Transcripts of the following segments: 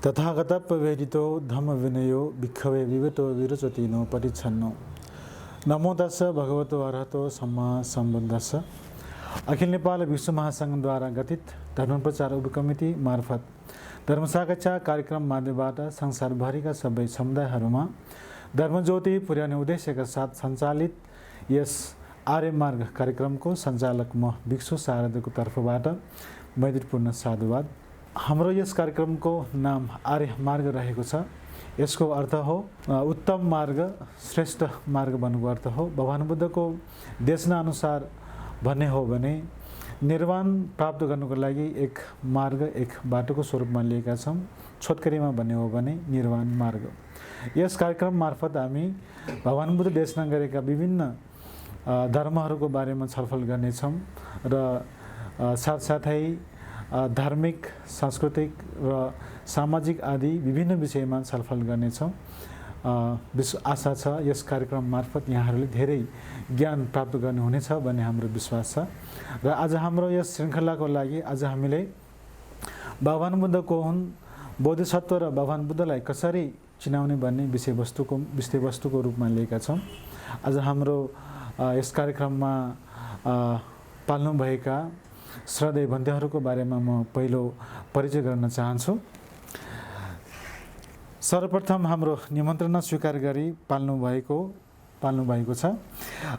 तथागत प्रवेदितो धम्म विनयो भिक्खवे विवेतो विरचतिनो परिच्छन्नो नमो तस्स भगवतो अरहतो सम्मा सम्बुद्धस्स। अखिल नेपाल विश्व महासङ्घद्वारा गठित धर्म प्रचार उपकमिटी मार्फत धर्मसाकक्षा कार्यक्रम माध्यमबाट संसारभरिका सबै समुदायहरूमा धर्मज्योति पुर्याउने उद्देश्यका साथ सञ्चालित यस आर्य मार्ग कार्यक्रमको सञ्चालक म भिक्षु शारदाको तर्फबाट मैत्रीपूर्ण साधुवाद। हाम्रो यस कार्यक्रमको नाम आर्य मार्ग रहेको छ। यसको अर्थ हो उत्तम मार्ग, श्रेष्ठ मार्ग भन्नुको अर्थ हो। भगवान बुद्धको देशना अनुसार भन्ने हो भने निर्वाण प्राप्त गर्नुको लागि एक मार्ग, एक बाटोको स्वरूपमा लिएका छौँ। छोटकरीमा भन्ने हो भने निर्वाण मार्ग। यस कार्यक्रम मार्फत हामी भगवान बुद्ध देशना गरेका विभिन्न धर्महरूको बारेमा छलफल गर्नेछौँ र साथसाथै धार्मिक, सांस्कृतिक र सामाजिक आदि विभिन्न विषयमा छलफल गर्नेछौँ। आशा छ यस कार्यक्रम मार्फत यहाँहरूले धेरै ज्ञान प्राप्त गर्नुहुनेछ भन्ने हाम्रो विश्वास छ। र आज हाम्रो यस श्रृङ्खलाको लागि आज हामीले भगवान बुद्ध को हुन्, बोधिसत्व र भगवान बुद्धलाई कसरी चिनाउने भन्ने विषयवस्तुको रूपमा लिएका छौँ। आज हाम्रो यस कार्यक्रममा पाल्नुभएका श्रद्धेय बन्धुहरूको बारेमा म पहिलो परिचय गर्न चाहन्छु। सर्वप्रथम हाम्रो निमन्त्रणा स्वीकार गरी पाल्नु भएको छ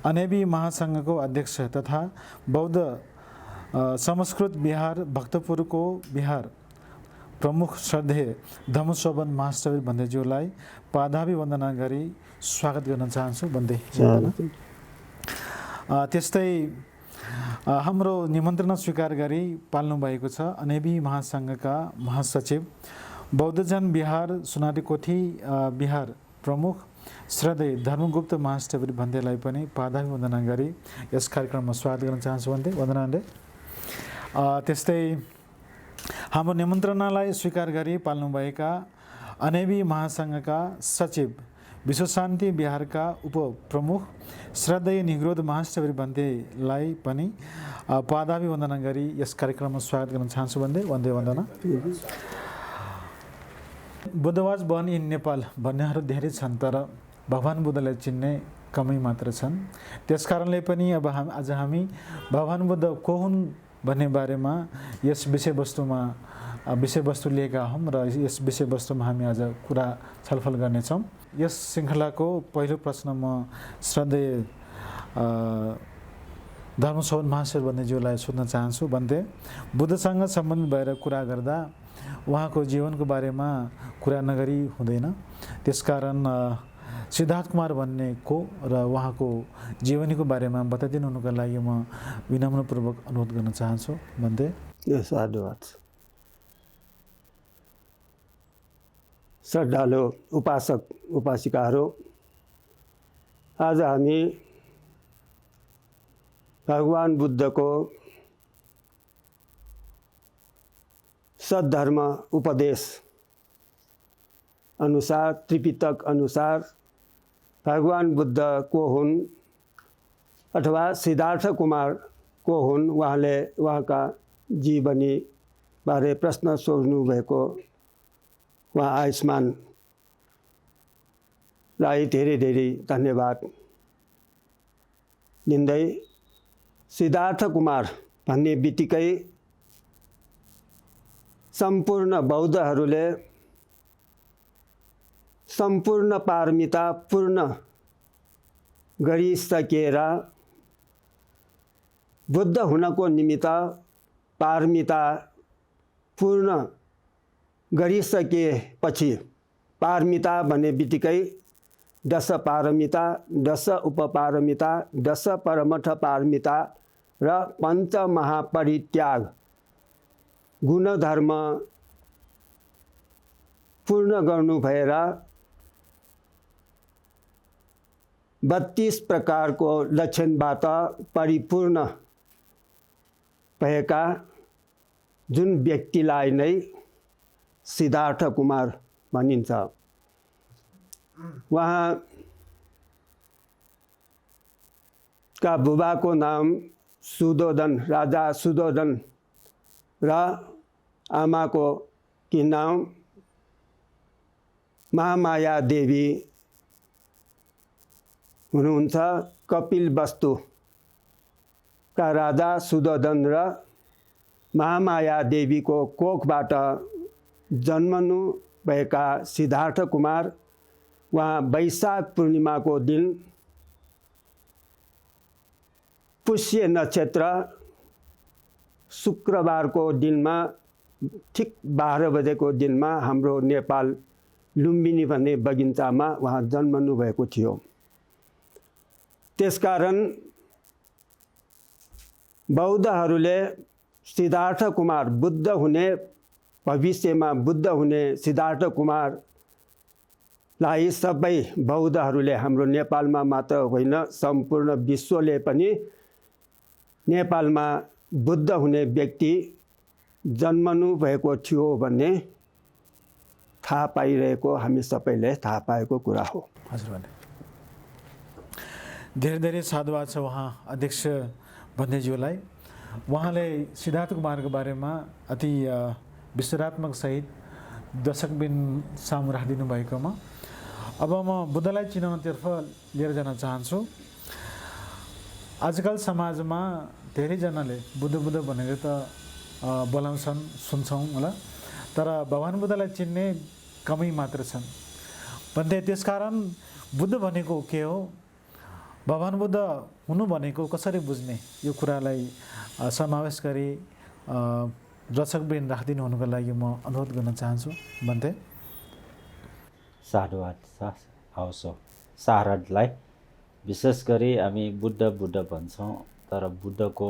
अनेबी महासङ्घको अध्यक्ष तथा बौद्ध संस्कृत विहार भक्तपुरको विहार प्रमुख श्रद्धेय धम्मशोभन महाश्रवीर बन्देज्यूलाई पादावी वन्दना गरी स्वागत गर्न चाहन्छु। बन्दे त्यस्तै हाम्रो निमन्त्रणा स्वीकार गरी पाल्नु भएको छ अनेबी महासङ्घका महासचिव बौद्धजन विहार सुनारीकोठी विहार प्रमुख श्रद्धेय धर्मगुप्त महाश्रवीर बन्देलाई पनि पादावी वन्दना गरी यस कार्यक्रममा स्वागत गर्न चाहन्छु। बन्दे वन्दनाले त्यस्तै हाम्रो निमन्त्रणालाई स्वीकार गरी पाल्नुभएका अनेबी महासङ्घका सचिव विश्वशान्ति विहारका उपप्रमुख श्रद्धेय निग्रोध महाश्रवीर बन्देलाई पनि पादावी वन्दना गरी यस कार्यक्रममा स्वागत गर्न चाहन्छु। बन्दे वन्दे वन्दना। बुद्धवाज बर्न इन नेपाल भन्नेहरू धेरै छन्, तर भगवान बुद्धलाई चिन्ने कमै मात्र छन्। त्यसकारणले पनि अब आज हामी भगवान बुद्ध को हुन् भन्ने बारेमा यस विषयवस्तु लिएका हौँ र यस विषयवस्तुमा हामी आज कुरा छलफल गर्नेछौँ। यस श्रृङ्खलाको पहिलो प्रश्न म श्रद्धेय धर्मशोभन महाश्रवीर बन्देज्यूलाई सोध्न चाहन्छु। बन्दे, बुद्धसँग सम्बन्धित भएर कुरा गर्दा उहाँको जीवनको बारेमा कुरा नगरी हुँदैन। त्यसकारण सिद्धार्थ कुमार भन्ने को र उहाँको जीवनीको बारेमा बताइदिनु हुनुको लागि म विनम्रपूर्वक अनुरोध गर्न चाहन्छु। बन्दे साधुवाद। श्रद्धालु उपासक उपासिकाहरू, आज हामी भगवान बुद्धको सद्धर्म उपदेश अनुसार, त्रिपिटक अनुसार भगवान बुद्ध को हुन् अथवा सिद्धार्थ कुमार को हुन्, उहाँले उहाँका जीवनी बारे प्रश्न सोध्नु भएको उहाँ आयुष्मानलाई धेरै धेरै धन्यवाद दिँदै, सिद्धार्थ कुमार भन्ने बित्तिकै सम्पूर्ण बौद्धहरूले सम्पूर्ण पारमिता पूर्ण गरिसकेर बुद्ध हुनको निमित्त पारमिता पूर्ण गरिसकेपछि, पारमिता भन्ने बित्तिकै 10 पारमिता, 10 उपपारमिता, 10 परमठ पारमिता र पञ्च महापरित्याग गुणधर्म पूर्ण गर्नु भएर 32 प्रकारको लक्षणबाट परिपूर्ण भएका जुन व्यक्तिलाई नै सिद्धार्थ कुमार भनिन्छ। उहाँका बुबाको नाम सुदोधन, राजा सुदोधन र आमाको कि नाम महामाया देवी हुनुहुन्छ। कपिलवस्तुका राजा सुदोधन र महामाया देवीको कोखबाट जन्मनु भएका सिद्धार्थ कुमार उहाँ वैशाख पूर्णिमाको दिन पुष्य नक्षत्र शुक्रबारको दिनमा ठिक 12 बजेको दिनमा हाम्रो नेपाल लुम्बिनी भन्ने बगैँचामा उहाँ जन्मनु भएको थियो। त्यसकारण बौद्धहरूले सिद्धार्थ कुमार बुद्ध हुने भविष्यमा बुद्ध हुने सिद्धार्थ कुमारलाई सबै बौद्धहरूले हाम्रो नेपालमा मात्र होइन सम्पूर्ण विश्वले पनि नेपालमा बुद्ध हुने व्यक्ति जन्मनु भएको थियो भन्ने थाहा पाइरहेको हामी सबैले थाहा पाएको कुरा हो। हजुरले धेरै धेरै साधुवाद छ उहाँ अध्यक्ष भन्देज्यूलाई। उहाँले सिद्धार्थ कुमारको बारेमा अति विस्तरात्मक सहित दशकबिन सामु राखिदिनु भएकोमा अब म बुद्धलाई चिनाउनतर्फ लिएर जान चाहन्छु। आजकल समाजमा धेरैजनाले बुद्ध बुद्ध भनेर त बोलाउँछन् सुन्छौँ होला, तर भगवान् बुद्धलाई चिन्ने कमै मात्र छन् भन्दै। त्यसकारण बुद्ध भनेको के हो, भगवान् बुद्ध हुनु भनेको कसरी बुझ्ने, यो कुरालाई समावेश गरी दर्शकवृन्द राखिदिनु हुनुको लागि म अनुरोध गर्न चाहन्छु भन्दै। साधुवाद हवस् शारदलाई विशेष गरी हामी बुद्ध बुद्ध भन्छौँ, तर बुद्धको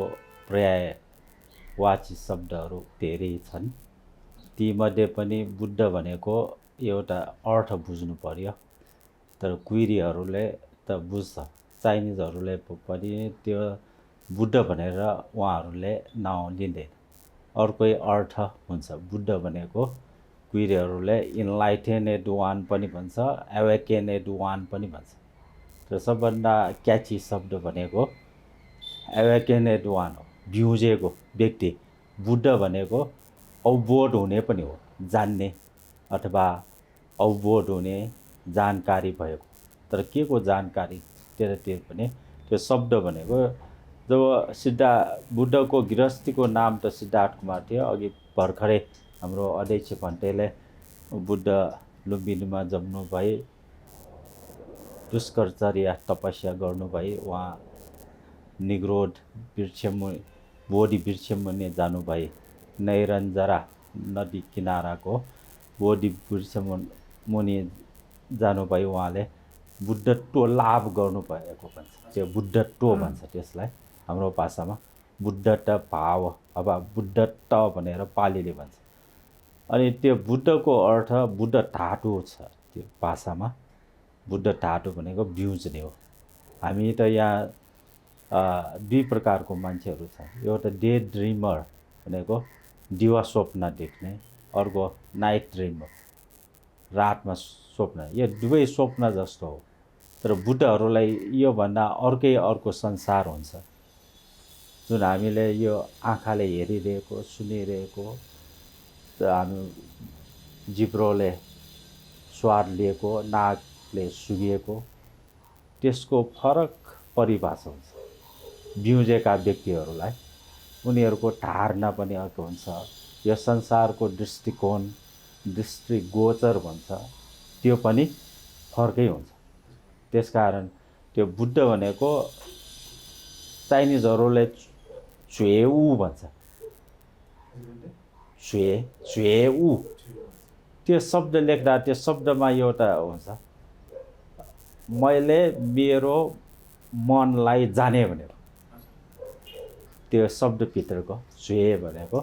पर्यायवाची शब्दहरू धेरै छन्। तीमध्ये पनि बुद्ध भनेको एउटा अर्थ बुझ्नु पर्यो, तर क्वेरीहरूले त बुझ्छ। चाइनिजहरूले पनि त्यो बुद्ध भनेर उहाँहरूले नाउँ लिँदैन, अर्कै अर्थ हुन्छ। बुद्ध भनेको क्वेरीहरूले इन्लाइटेनेड वान पनि भन्छ, एवेकेनेड वान पनि भन्छ। तर सबभन्दा क्याची शब्द भनेको एवेकेनेड वान हो, बिउजेको व्यक्ति। बुद्ध भनेको अवबोध हुने पनि हो, जान्ने अथवा अवबोध हुने, जानकारी भएको। तर के को जानकारी त्यो पनि त्यो शब्द भनेको जब बुद्धको गृहस्थीको नाम त सिद्धार्थ कुमार थियो। अघि भर्खरै हाम्रो अध्यक्ष भन्टेले बुद्ध लुम्बिनीमा जन्मनु भए, दुष्करचर्या तपस्या गर्नुभए, उहाँ निग्रोध वृक्षमुनि बोधि वृक्षमुनि जानुभए, नैरञ्जरा नदी किनाराको बोधि वृक्षमुनि जानुभए। उहाँले बुद्धत्व लाभ गर्नुभएको भन्छ, त्यो बुद्धत्व भन्छ त्यसलाई हाम्रो भाषामा। बुद्धत्व भाव अब बुद्धत्व भनेर पालीले भन्छ। अनि त्यो बुद्धको अर्थ बुद्ध धातु छ त्यो भाषामा। बुद्ध धातु भनेको बिउज्ने हो। हामी त यहाँ दुई प्रकारको मान्छेहरू छ। एउटा डे ड्रिमर भनेको दिवा स्वप्न देख्ने, अर्को नाइट ड्रिमर रातमा स्वप्न। यो दुवै स्वप्न जस्तो हो, तर बुद्धहरूलाई योभन्दा अर्को संसार हुन्छ जुन हामीले यो आँखाले हेरिरहेको सुनिरहेको, हामी जिब्रोले स्वाद लिएको, नाकले सुँघिएको, त्यसको फरक परिभाषा हुन्छ बिउजेका व्यक्तिहरूलाई। उनीहरूको धारणा पनि अर्को हुन्छ। यो संसारको दृष्टिकोण, दृष्टिगोचर भन्छ, त्यो पनि फर्कै हुन्छ। त्यसकारण त्यो बुद्ध भनेको चाइनिजहरूले छुएऊ भन्छ, छुएऊ। त्यो शब्द लेख्दा त्यो शब्दमा एउटा हुन्छ, मैले मेरो मनलाई जाने भनेको। त्यो शब्दभित्रको छुए भनेको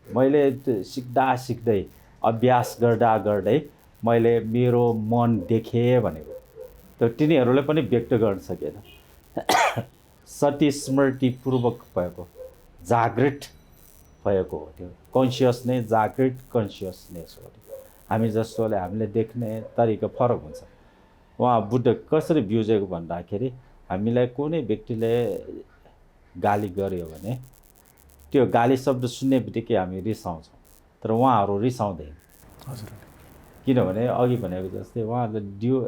मैले सिक्दै अभ्यास गर्दै मैले मेरो मन देखेँ भनेको। तर तिनीहरूले पनि व्यक्त गर्न सकेन। सती स्मृतिपूर्वक भएको, जागृत भएको हो त्यो। कन्सियसनेस, जागृत कन्सियसनेस हो त्यो। हामी जस्तोले हामीले देख्ने तरिका फरक हुन्छ। उहाँ बुद्ध कसरी बिउजेको भन्दाखेरि हामीलाई कुनै व्यक्तिले गाली गर्यो भने त्यो गाली शब्द सुन्ने बित्तिकै हामी रिसाउँछौँ, तर उहाँहरू रिसाउँदैन। हजुर, किनभने अघि भनेको जस्तै उहाँहरूले दियो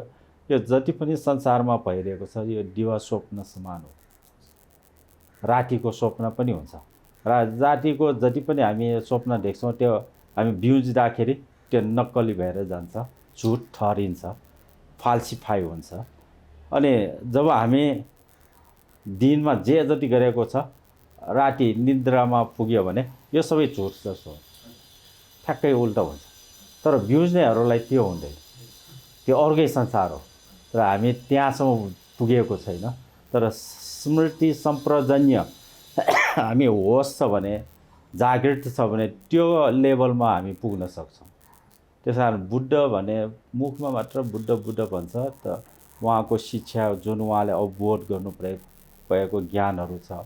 यो जति पनि संसारमा भइरहेको छ यो दिवा स्वप्न समान हो, रातिको स्वप्न पनि हुन्छ। र रातिको जति पनि हामी स्वप्न देख्छौँ त्यो हामी बिउजिँदाखेरि त्यो नक्कली भएर जान्छ, झुट ठहरिन्छ, फाल्सिफाई हुन्छ। अनि जब हामी दिनमा जे जति गरेको छ राति निद्रामा पुग्यो भने यो सबै झुट जस्तो हुन्छ, ठ्याक्कै उल्टा हुन्छ। तर बिउज्नेहरूलाई त्यो हुँदैन, त्यो अर्कै संसार हो। तर हामी त्यहाँसम्म पुगेको छैन। तर स्मृति सम्प्रजन्य हामी होस छ भने, जागृत छ भने त्यो लेभलमा हामी पुग्न सक्छौँ। त्यस कारण बुद्ध भने मुखमा मात्र बुद्ध बुद्ध भन्छ, त उहाँको शिक्षा जुन उहाँले अवबोध गर्नु भएको ज्ञानहरू छ,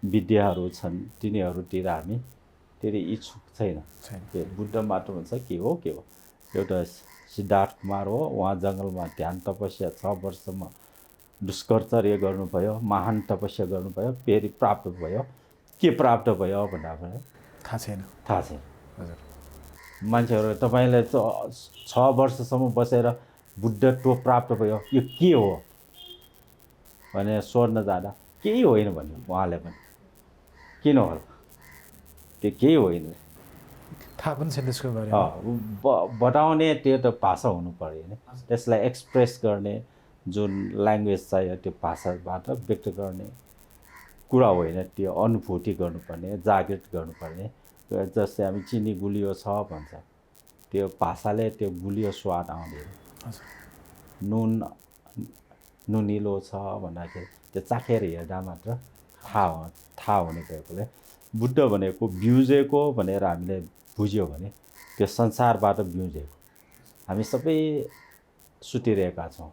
विद्याहरू छन्, तिनीहरूतिर हामी धेरै इच्छुक छैन। त्यो बुद्ध मात्र भन्छ के हो के हो। एउटा सिद्धार्थ कुमार हो, उहाँ जङ्गलमा ध्यान तपस्या 6 वर्षसम्म दुष्कर्चर्य गर्नुभयो, महान तपस्या गर्नुभयो, फेरि प्राप्त भयो। के प्राप्त भयो भन्दा थाहा छैन। हजुर, मान्छेहरू तपाईँले 6 वर्षसम्म बसेर बुद्धत्व प्राप्त भयो, यो के हो भनेर सोध्न जाँदा केही होइन भन्यो उहाँले पनि। किन होला? त्यो केही होइन, थाहा पनि छैन त्यसको बारेमा। बताउने त्यो त भाषा हुनु पऱ्यो नि, त्यसलाई एक्सप्रेस गर्ने जुन ल्याङ्ग्वेज चाहियो त्यो भाषाबाट व्यक्त गर्ने कुरा होइन, त्यो अनुभूति गर्नुपर्ने, जागृत गर्नुपर्ने। जस्तै हामी चिनी गुलियो छ भन्छ, त्यो भाषाले त्यो गुलियो स्वाद आउँदैन। नुनिलो छ भन्दाखेरि त्यो चाखेर हेर्दा मात्र थाहा हुने भएकोले बुद्ध भनेको बिउजेको भनेर हामीले बुझ्यो भने त्यो संसारबाट बिउजेको। हामी सबै सुतिरहेका छौँ।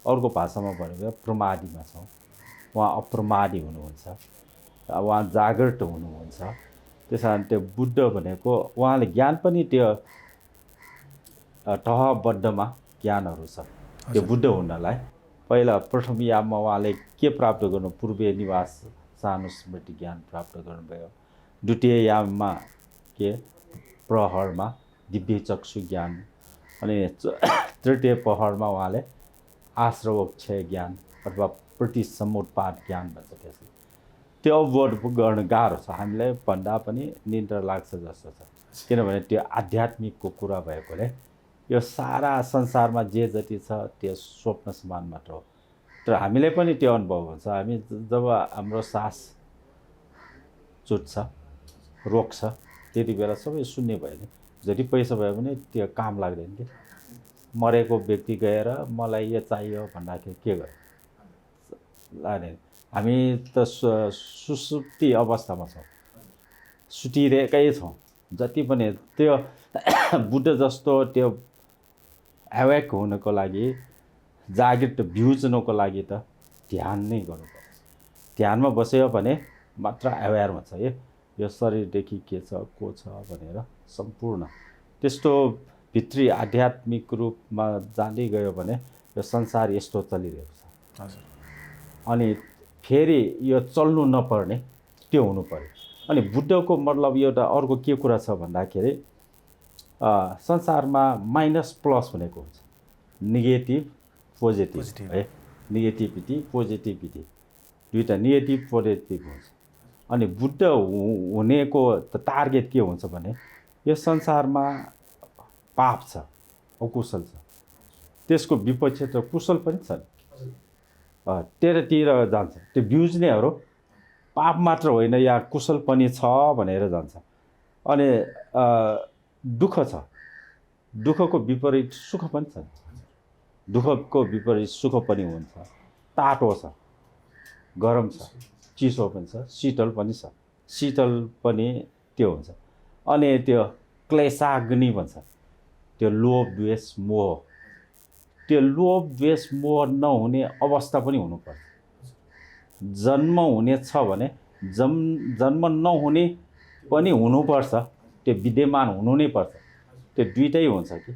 अर्को भाषामा भनेको प्रमादीमा छौँ, उहाँ अप्रमादी हुनुहुन्छ, उहाँ जागृत हुनुहुन्छ। त्यस कारण त्यो बुद्ध भनेको उहाँले ज्ञान पनि त्यो तहबद्धमा ज्ञानहरू छ। त्यो बुद्ध हुनलाई पहिला प्रथम याममा उहाँले के प्राप्त गर्नु? पूर्वीय निवास सानुस्मृति ज्ञान प्राप्त गर्नुभयो। द्वितीय याममा के प्रहरमा दिव्य चक्षु ज्ञान, अनि तृतीय प्रहरमा उहाँले आश्रवक्षय ज्ञान अथवा प्रतिसमुत्पाद ज्ञान भन्छ। त्यसले त्यो अवबोध गर्न गाह्रो छ, हामीलाई भन्दा पनि निद्रा लाग्छ जस्तो छ। किनभने त्यो आध्यात्मिकको कुरा भएकोले यो सारा संसारमा जे जति छ त्यो स्वप्न समान मात्र हो। तर हामीले पनि त्यो अनुभव हुन्छ। हामी जब हाम्रो सास चुट्छ, रोक्छ, त्यति बेला सबै शून्य भयो नि। जति पैसा भयो भने त्यो काम लाग्दैन कि। मरेको व्यक्ति गएर मलाई यो चाहियो भन्दाखेरि के गर्यो? लाग्दैन। हामी त सुसुप्ति अवस्थामा छौँ, सुतिरहेकै छौँ। जति पनि त्यो बुद्ध जस्तो त्यो एवेक हुनको लागि, जागृत बिउज्नको लागि त ध्यान नै गर्नुपर्छ। ध्यानमा बस्यो भने मात्र अवेर हुन्छ। यो शरीरदेखि के छ को छ भनेर सम्पूर्ण त्यस्तो भित्री आध्यात्मिक रूपमा जाँदै गयो भने यो संसार यस्तो चलिरहेको छ। अनि फेरि यो चल्नु नपर्ने त्यो हुनु पर्यो। अनि बुद्धको मतलब एउटा अर्को के कुरा छ भन्दाखेरि संसारमा माइनस प्लस भनेको हुन्छ, नेगेटिभ पोजिटिभ है। नेगेटिभिटी पोजिटिभिटी दुईवटा नेगेटिभ पोजिटिभ हुन्छ। अनि बुद्ध हुनेको टार्गेट के हुन्छ भने यो संसारमा पाप छ, अकुशल छ, त्यसको विपक्ष त कुशल पनि छन्, त्यतातिर जान्छ। त्यो बिउज्नेहरू पाप मात्र होइन या कुशल पनि छ भनेर जान्छ। अनि दुःख छ, दुःखको विपरीत सुख पनि छ, दुःखको विपरीत सुख पनि हुन्छ। तातो छ, गरम छ, चिसो पनि छ, शीतल पनि छ, शीतल पनि त्यो हुन्छ। अनि त्यो क्लेशाग्नि भन्छ, त्यो लोभ द्वेष मोह, त्यो लोभ द्वेष मोह नहुने अवस्था पनि हुनुपर्छ। जन्म हुने छ भने जन्म नहुने पनि हुनुपर्छ, त्यो विद्यमान हुनु नै पर्छ। त्यो दुइटै हुन्छ कि।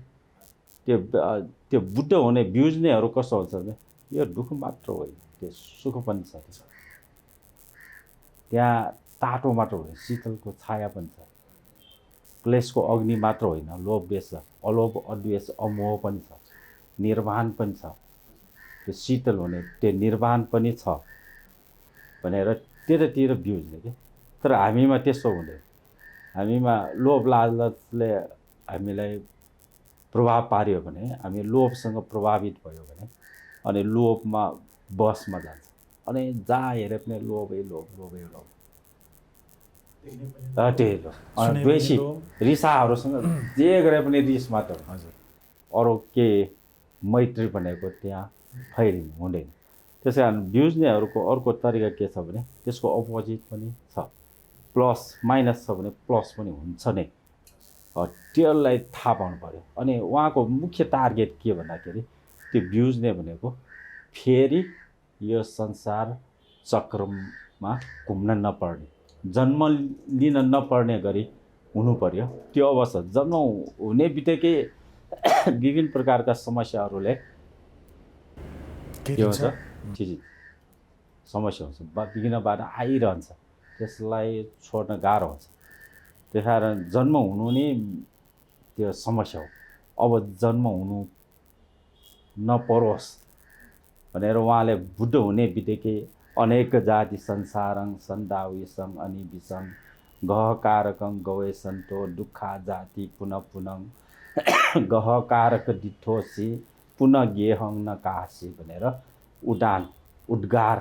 त्यो बुद्ध हुने बिउज्नेहरू कस्तो हुन्छ भने यो दुःख मात्र होइन, त्यो सुख पनि छ। त्यहाँ तातो मात्र होइन, शीतलको छाया पनि छ। क्लेशको अग्नि मात्र होइन, लोभ द्वेष छ, अलोभ अद्वेष अमोह पनि छ, निर्वाण पनि छ, त्यो शीतल हुने त्यो निर्वाण पनि छ भनेर त्यतातिर बुझ्ने कि। तर हामीमा त्यस्तो हुँदैन। हामीमा लोभ लालचले हामीलाई प्रभाव पार्यो भने, हामी लोभसँग प्रभावित भयो भने अनि लोभमा बसमा जान्छ, अनि जहाँ हेरे पनि लोभै लोभ, लोभै लोभ। त्यही हो। अनि द्वेषी रिसाहरूसँग जे गरे पनि रिस मात्र। हजुर। अरू के मैत्री भनेको त्यहाँ फैलिनु हुँदैन। त्यसै कारण बुझ्नेहरूको अर्को तरिका के छ भने त्यसको अपोजिट पनि छ, प्लस माइनस छ भने प्लस पनि हुन्छ नै। त्यसलाई थाहा पाउनु पऱ्यो। अनि उहाँको मुख्य टार्गेट के भन्दाखेरि त्यो बुझ्ने भनेको फेरि यो संसार चक्रमा घुम्न नपर्ने, जन्म लिन नपर्ने गरी हुनु पर्यो। त्यो अवस्था जन्म हुने बित्तिकै विभिन्न प्रकारका समस्याहरूले के हुन्छ, समस्या हुन्छ, विघ्न बाधा आइरहन्छ, त्यसलाई छोड्न गाह्रो हुन्छ। त्यस कारण जन्म हुनु नै त्यो समस्या हो। अब जन्म हुनु नपरोस् भनेर उहाँले बुद्ध हुने बित्तिकै अनेक जाति संसारं सन्दाविसं अनिविसं गहकारकं गवे सन्तो दुःखा जाति पुनः पुनः गहकारक दिठोसी पुनः गेहं न कासी भनेर उद्गार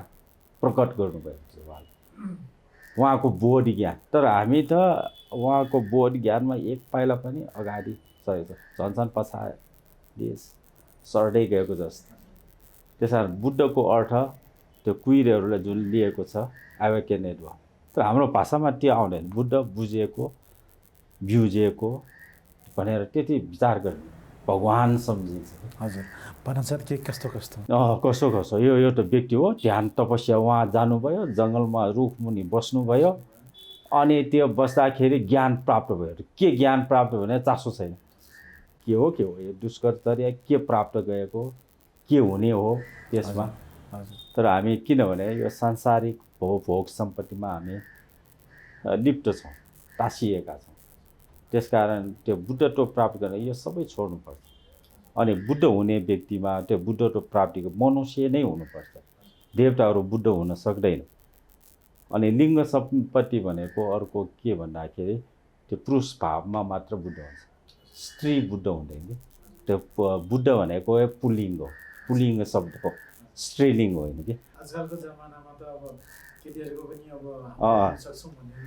प्रकट गर्नुभएको छ उहाँको बोध ज्ञान। तर हामी त उहाँको बोध ज्ञानमा एक पाइला पनि अगाडि सरेको छ, झन्झन पछाडि सर्दै गएको जस्तो। त्यस कारण बुद्धको अर्थ त्यो कुइरेहरूले जुन लिएको छ एवेकेनेड भयो, तर हाम्रो भाषामा त्यो आउँदैन। बुद्ध बुझेको बुझेको भनेर त्यति विचार गर्ने भगवान सम्झिन्छ। हजुर। भन्छ के कस्तो कस्तो कसो कसो यो त व्यक्ति हो, ध्यान तपस्या उहाँ जानुभयो, जङ्गलमा रुखमुनि बस्नुभयो, अनि त्यो बस्दाखेरि ज्ञान प्राप्त भयो। के ज्ञान प्राप्त भयो भने चासो छैन, के हो यो दुष्कर्तर्य के प्राप्त गएको, के हुने हो त्यसमा। तर हामी किनभने यो सांसारिक भोग सम्पत्तिमा हामी लिप्त छौँ, टाँसिएका छौँ। त्यसकारण त्यो बुद्धत्व प्राप्त गर्न यो सबै छोड्नुपर्छ। अनि बुद्ध हुने व्यक्तिमा त्यो बुद्धत्व प्राप्तिको मनुष्य नै हुनुपर्छ, देवताहरू बुद्ध हुन सक्दैन। अनि लिङ्ग सम्पत्ति भनेको अर्को के भन्दाखेरि त्यो पुरुष भावमा मात्र बुद्ध हुन्छ, स्त्री बुद्ध हुँदैन कि। त्यो बुद्ध भनेको पुल्लिङ्ग हो, पुल्लिङ्ग शब्द हो, स्त्रीलिङ्ग होइन कि। आजकलको जमानामा त अब केटीहरूको पनि अब सक्छौँ भन्ने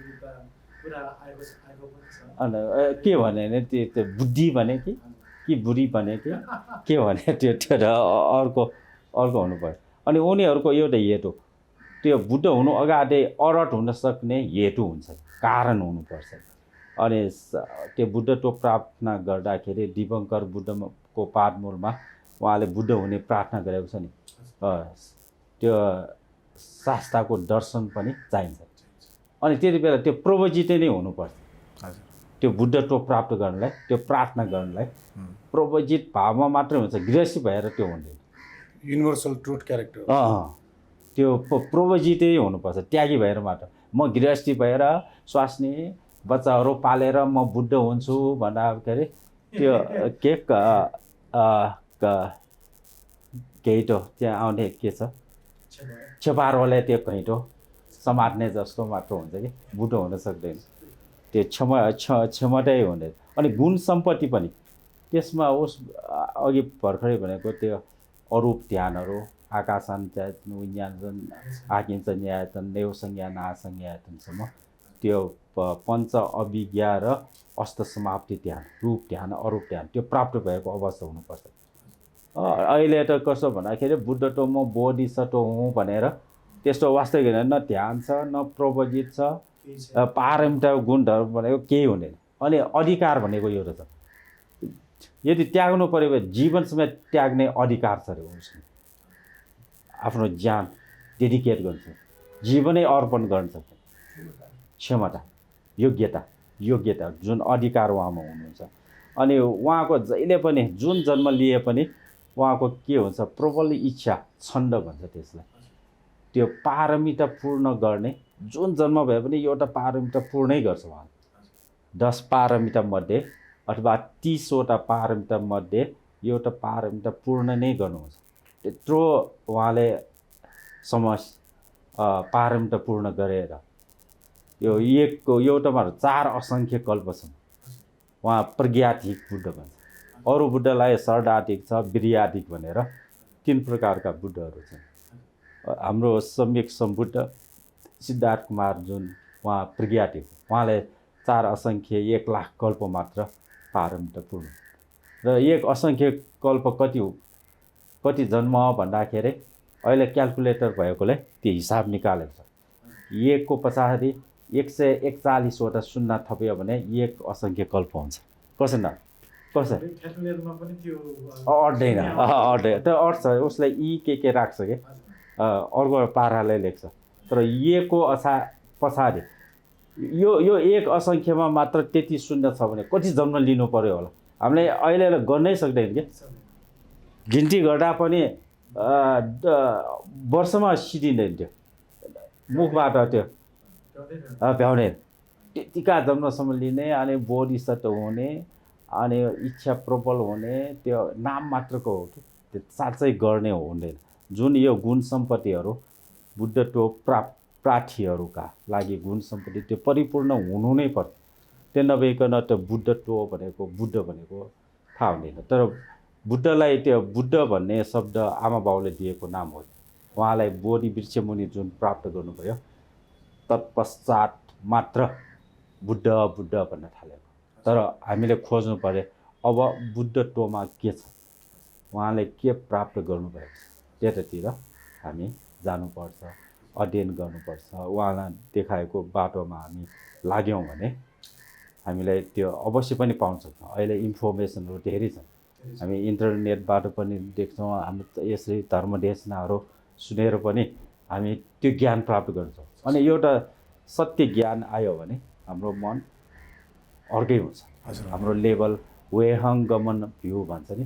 कुरा आएको पनि छ। अनि के भने त्यो बुद्धि भने कि बुढी भने के भने त्यो अर्को हुनु पर्यो। अनि उनीहरूको एउटा हेतु, त्यो बुद्ध हुनु अगाडि अरहत हुन सक्ने हेतु हुन्छ, कारण हुनुपर्छ। अनि त्यो बुद्धत्व प्रार्थना गर्दाखेरि दिवङ्कर बुद्धको पादमूलमा उहाँले बुद्ध हुने प्रार्थना गरेको छ नि, त्यो शास्त्रको दर्शन पनि चाहिन्छ। अनि त्यति बेला त्यो प्रवजित नै हुनुपर्छ। त्यो बुद्धत्व प्राप्त गर्नलाई, त्यो प्रार्थना गर्नलाई प्रवजित भावमा मात्रै हुन्छ, गृहस्थी भएर त्यो हुँदैन। युनिभर्सल ट्रुथ क्यारेक्टर त्यो प्रवजितै हुनुपर्छ, त्यागी भएर मात्र। म गृहस्थी भएर स्वास्नी बच्चाहरू पालेर म बुद्ध हुन्छु भन्दाखेरि त्यो के घैँटो त्यहाँ आउने के छ, छेपारोले त्यो घैँटो समात्ने जस्तो मात्र हुन्छ कि बुद्ध हुन सक्दैन। त्यो क्षमतै हुँदैन। अनि गुण सम्पत्ति पनि त्यसमा होस्। अघि भर्खरै भनेको त्यो अरूप ध्यानहरू, आकाशान्त्ययतन विज्ञानजन आकिञ्च न्यायतन नेवसंज्ञा नासंज्ञायतनसम्म त्यो पञ्च अभिज्ञा र अष्ट समाप्ति ध्यान, रूप ध्यान, अरूप ध्यान त्यो प्राप्त भएको अवस्था हुनुपर्छ। अहिले त कसो भन्दाखेरि बुद्ध त म बोधिसत्व हुँ भनेर त्यस्तो वास्तविक होइन, न ध्यान छ न प्रवजित छ, पारमिता गुणहरू भनेको केही हुँदैन। अनि अधिकार भनेको एउटा छ, यदि त्याग्नु पऱ्यो भने जीवन समेत त्याग्ने अधिकार छ अरे उसले। आफ्नो ज्यान डेडिकेट गर्छ, जीवनै अर्पण गर्न सक्छ। क्षमता, योग्यता जुन अधिकार उहाँमा हुनुहुन्छ। अनि उहाँको जहिले पनि जुन जन्म लिए पनि उहाँको के हुन्छ, प्रबल इच्छा, छन्द भन्छ त्यसलाई, त्यो पारमिता पूर्ण गर्ने। जुन जन्म भए पनि एउटा पारमिता पूर्णै गर्छ उहाँ। 10 पारमिता मध्ये अथवा 30 वटा पारमिता मध्ये एउटा पारमिता पूर्ण नै गर्नुहुन्छ। त्यत्रो उहाँले पारमिता पूर्ण गरेर यो एकको एउटामा 4 असङ्ख्य कल्प छन्। उहाँ प्रज्ञाधिक बुद्ध भन्छ। अरू बुद्धलाई शरणाधिक छ, वीर्याधिक भनेर 3 प्रकारका बुद्धहरू छन्। हाम्रो सम्यक सम्बुद्ध सिद्धार्थ कुमार जुन उहाँ प्रज्ञाधिक, उहाँले 4 असङ्ख्य 1 लाख कल्प मात्र पारमिता पूर्ण। र 1 असङ्ख्य कल्प कति जन्म भन्दाखेरि अहिले क्याल्कुलेटर भएकोले त्यो हिसाब निकालेको छ। 1 को पछाडि 141 वटा शून्य थप्यो भने 1 असङ्ख्य कल्प हुन्छ। कसरी क्याल्कुलेटरमा पनि त्यो अट्दैन, त्यो अट्छ, उसलाई के राख्छ कि अर्को पाराले लेख्छ। तर 1 को पछाडि यो 1 असङ्ख्यमा मात्र त्यति शून्य छ भने कति जन्म लिनु पर्यो होला? हामीले अहिले गर्नै सक्दैन कि। गिन्ती गर्दा पनि वर्षमा सिद्धिँदैन, त्यो मुखबाट त्यो भ्याउने त्यतिका जन्मसम्म लिने, अनि बोधिसत्व हुने, अनि इच्छा प्रबल हुने, त्यो नाम मात्रको हो कि त्यो साँच्चै गर्ने हुँदैन। जुन यो गुण सम्पत्तिहरू बुद्धत्व प्रार्थीहरूका लागि गुण सम्पत्ति त्यो परिपूर्ण हुनु नै पर्छ। त्यो नभइकन त्यो बुद्धत्व भनेको थाहा हुँदैन। तर बुद्धलाई त्यो बुद्ध भन्ने शब्द आमा बाउले दिएको नाम हो। उहाँलाई बोधि वृक्ष मुनि जुन प्राप्त गर्नुभयो तत्पश्चात मात्र बुद्ध भन्न थालेको। तर हामीले खोज्नु पर्यो अब बुद्धत्वमा के छ, उहाँले के प्राप्त गर्नुभएको छ, त्यतातिर हामी जानुपर्छ, अध्ययन गर्नुपर्छ। उहाँलाई देखाएको बाटोमा हामी लाग्यौँ भने हामीलाई त्यो अवश्य पनि पाउन सक्छौँ। अहिले इन्फर्मेसनहरू धेरै छन्, हामी इन्टरनेटबाट पनि देख्छौँ। हामी यसरी धर्मदेशनाहरू सुनेर पनि हामी त्यो ज्ञान प्राप्त गर्छौँ। अनि एउटा सत्य ज्ञान आयो भने हाम्रो मन अर्कै हुन्छ। हाम्रो लेभल वेहङ्गमन भ्यू भन्छ नि,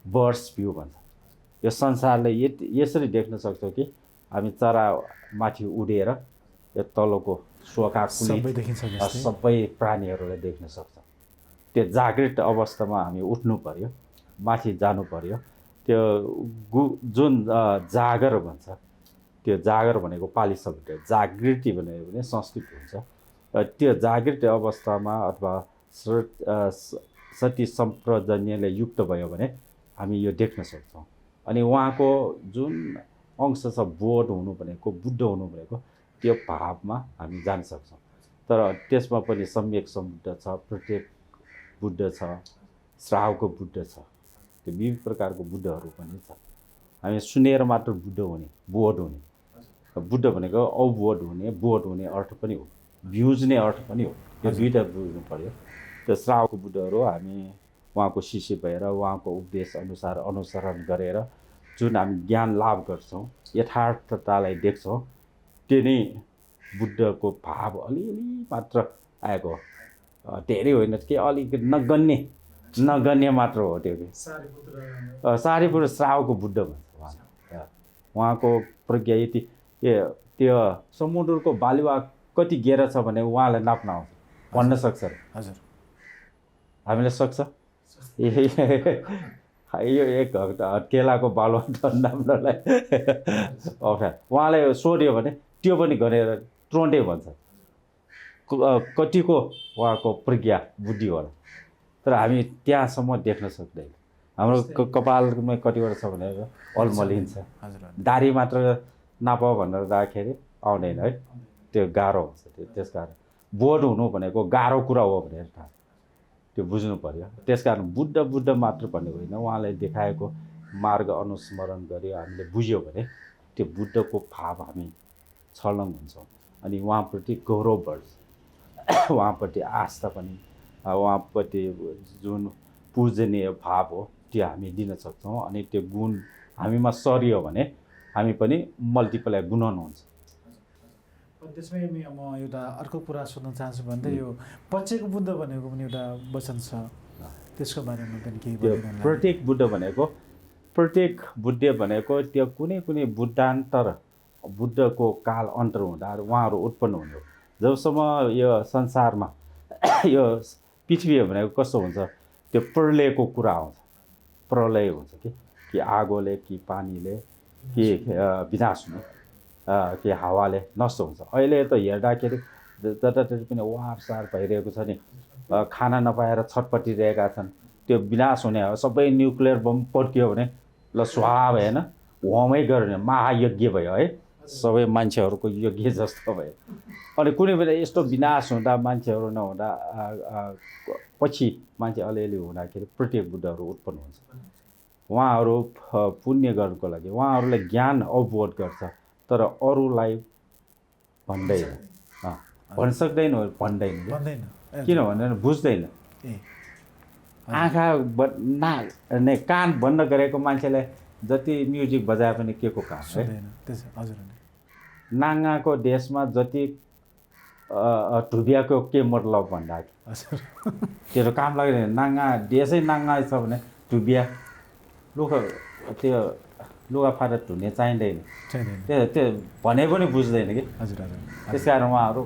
बर्ड्स भ्यू भन्छ। यो संसारले यसरी देख्न सक्छौँ कि हामी चरा माथि उडेर यो तलको शोकाकुली सबै प्राणीहरूलाई देख्न सक्छौँ। त्यो जागृत अवस्थामा हामी उठ्नु पर्यो, माथि जानु पर्यो। त्यो जुन जागर भन्छ, त्यो जागर भनेको पाली शब्द, जागृति भनेको पनि संस्कृत हुन्छ। त्यो जागृत अवस्थामा अथवा सती सम्प्रजन्यले युक्त भयो भने हामी यो देख्न सक्छौँ। अनि उहाँको जुन अंश छ बोध हुनु भनेको, बुद्ध हुनु भनेको, त्यो भावमा हामी जान सक्छौँ। तर त्यसमा पनि सम्यक सम्बुद्ध छ, प्रत्येक बुद्ध छ, श्रावको बुद्ध छ, त्यो विभिन्न प्रकारको बुद्धहरू पनि छ। हामी सुनेर मात्र बुद्ध हुने, बोध हुने, बुद्ध भनेको अवबोध हुने, बोध हुने अर्थ पनि हो, बुझ्ने अर्थ पनि हो। यो दुईवटा बुझ्नु पर्यो। त्यो श्रावको बुद्धहरू हामी उहाँको शिष्य भएर उहाँको उपदेश अनुसार अनुसरण गरेर जुन हामी ज्ञान लाभ गर्छौँ, यथार्थतालाई देख्छौँ, त्यो नै बुद्धको भाव अलिअलि मात्र आएको हो। धेरै होइन कि अलिक नगन्य मात्र हो त्यो कि। सारीपुत्र श्रावको बुद्ध भन्छ उहाँको प्रज्ञा यति त्यो समुद्रको बालुवा कति गहिरो छ भने उहाँलाई नाप्न आउँछ, भन्न सक्छ। हजुर, हामीले सक्छ यो एक केलाको बालुवा नाप्नलाई अप्ठ्यारो। उहाँलाई सोध्यो भने त्यो पनि गरेर तुरन्तै भन्छ। कतिको उहाँको प्रज्ञा बुद्धि होला। तर हामी त्यहाँसम्म देख्न सक्दैन। हाम्रो कपालमा कतिवटा छ भनेर अलमलिन्छ, दारी मात्र नाप भनेर राखेर आउँदैन है, त्यो गाह्रो हुन्छ। त्यस कारण बोध हुनु भनेको गाह्रो कुरा हो भनेर त्यो बुझ्नु पर्यो। त्यस कारण बुद्ध मात्र भन्ने होइन, उहाँले देखाएको मार्ग अनुस्मरण गरी हामीले बुझ्यो भने त्यो बुद्धको भाव हामी छलङ्ग हुन्छौँ। अनि उहाँप्रति गौरव बढ्छ, उहाँप्रति आस्था पनि, उहाँप्रति जुन पूजनीय भाव हो त्यो हामी दिन सक्छौँ। अनि त्यो गुण हामीमा सरियो भने हामी पनि मल्टिप्लाई गुणन हुन्छ। त्यसमै म एउटा अर्को कुरा सोध्न चाहन्छु भन्दै, यो पछिको बुद्ध भनेको पनि एउटा वचन छ, त्यसको बारेमा पनि केही भनिदिनु। प्रत्येक बुद्ध भनेको, प्रत्येक बुद्ध भनेको त्यो कुनै बुद्धान्तर, बुद्धको काल अन्तर हुँदा उहाँहरू उत्पन्न हुनु। जबसम्म यो संसारमा यो पृथ्वी भनेको कस्तो हुन्छ, त्यो प्रलयको कुरा आउँछ, प्रलय हुन्छ कि आगोले कि पानीले कि विनाश हुने कि हावाले नष्ट हुन्छ। अहिले त हेर्दाखेरि जताततै पनि वारसार भइरहेको छ नि, खाना नपाएर छटपटिरहेका छन्, त्यो विनाश हुने हो। सबै न्युक्लियर बम पड्कियो भने ल स्वाहा भएन, होमै गर्ने महायज्ञ भयो है, सबै मान्छेहरूको यज्ञ जस्तो भयो। अनि कुनै बेला यस्तो विनाश हुँदा मान्छेहरू नहुँदा पछि मान्छे अलिअलि हुँदाखेरि प्रत्येक बुद्धहरू उत्पन्न हुन्छ। उहाँहरू पुण्य गर्नुको लागि उहाँहरूलाई ज्ञान अवबोध गर्छ, तर अरूलाई भन्दैन, भन्न सक्दैन, भन्दैन, किनभने बुझ्दैन। आँखा कान बन्द गरेको मान्छेलाई जति म्युजिक बजाए पनि के को काम है। नाङ्गाको देशमा जति ढुबियाको के मतलब भन्दाखेरि त्यो काम लाग्दैन। नाङ्गा देशै नाङ्गा छ भने ढुबिया त्यो लुगाफाटा धुने चाहिँदैन, त्यो भने पनि बुझ्दैन कि। त्यस कारण उहाँहरू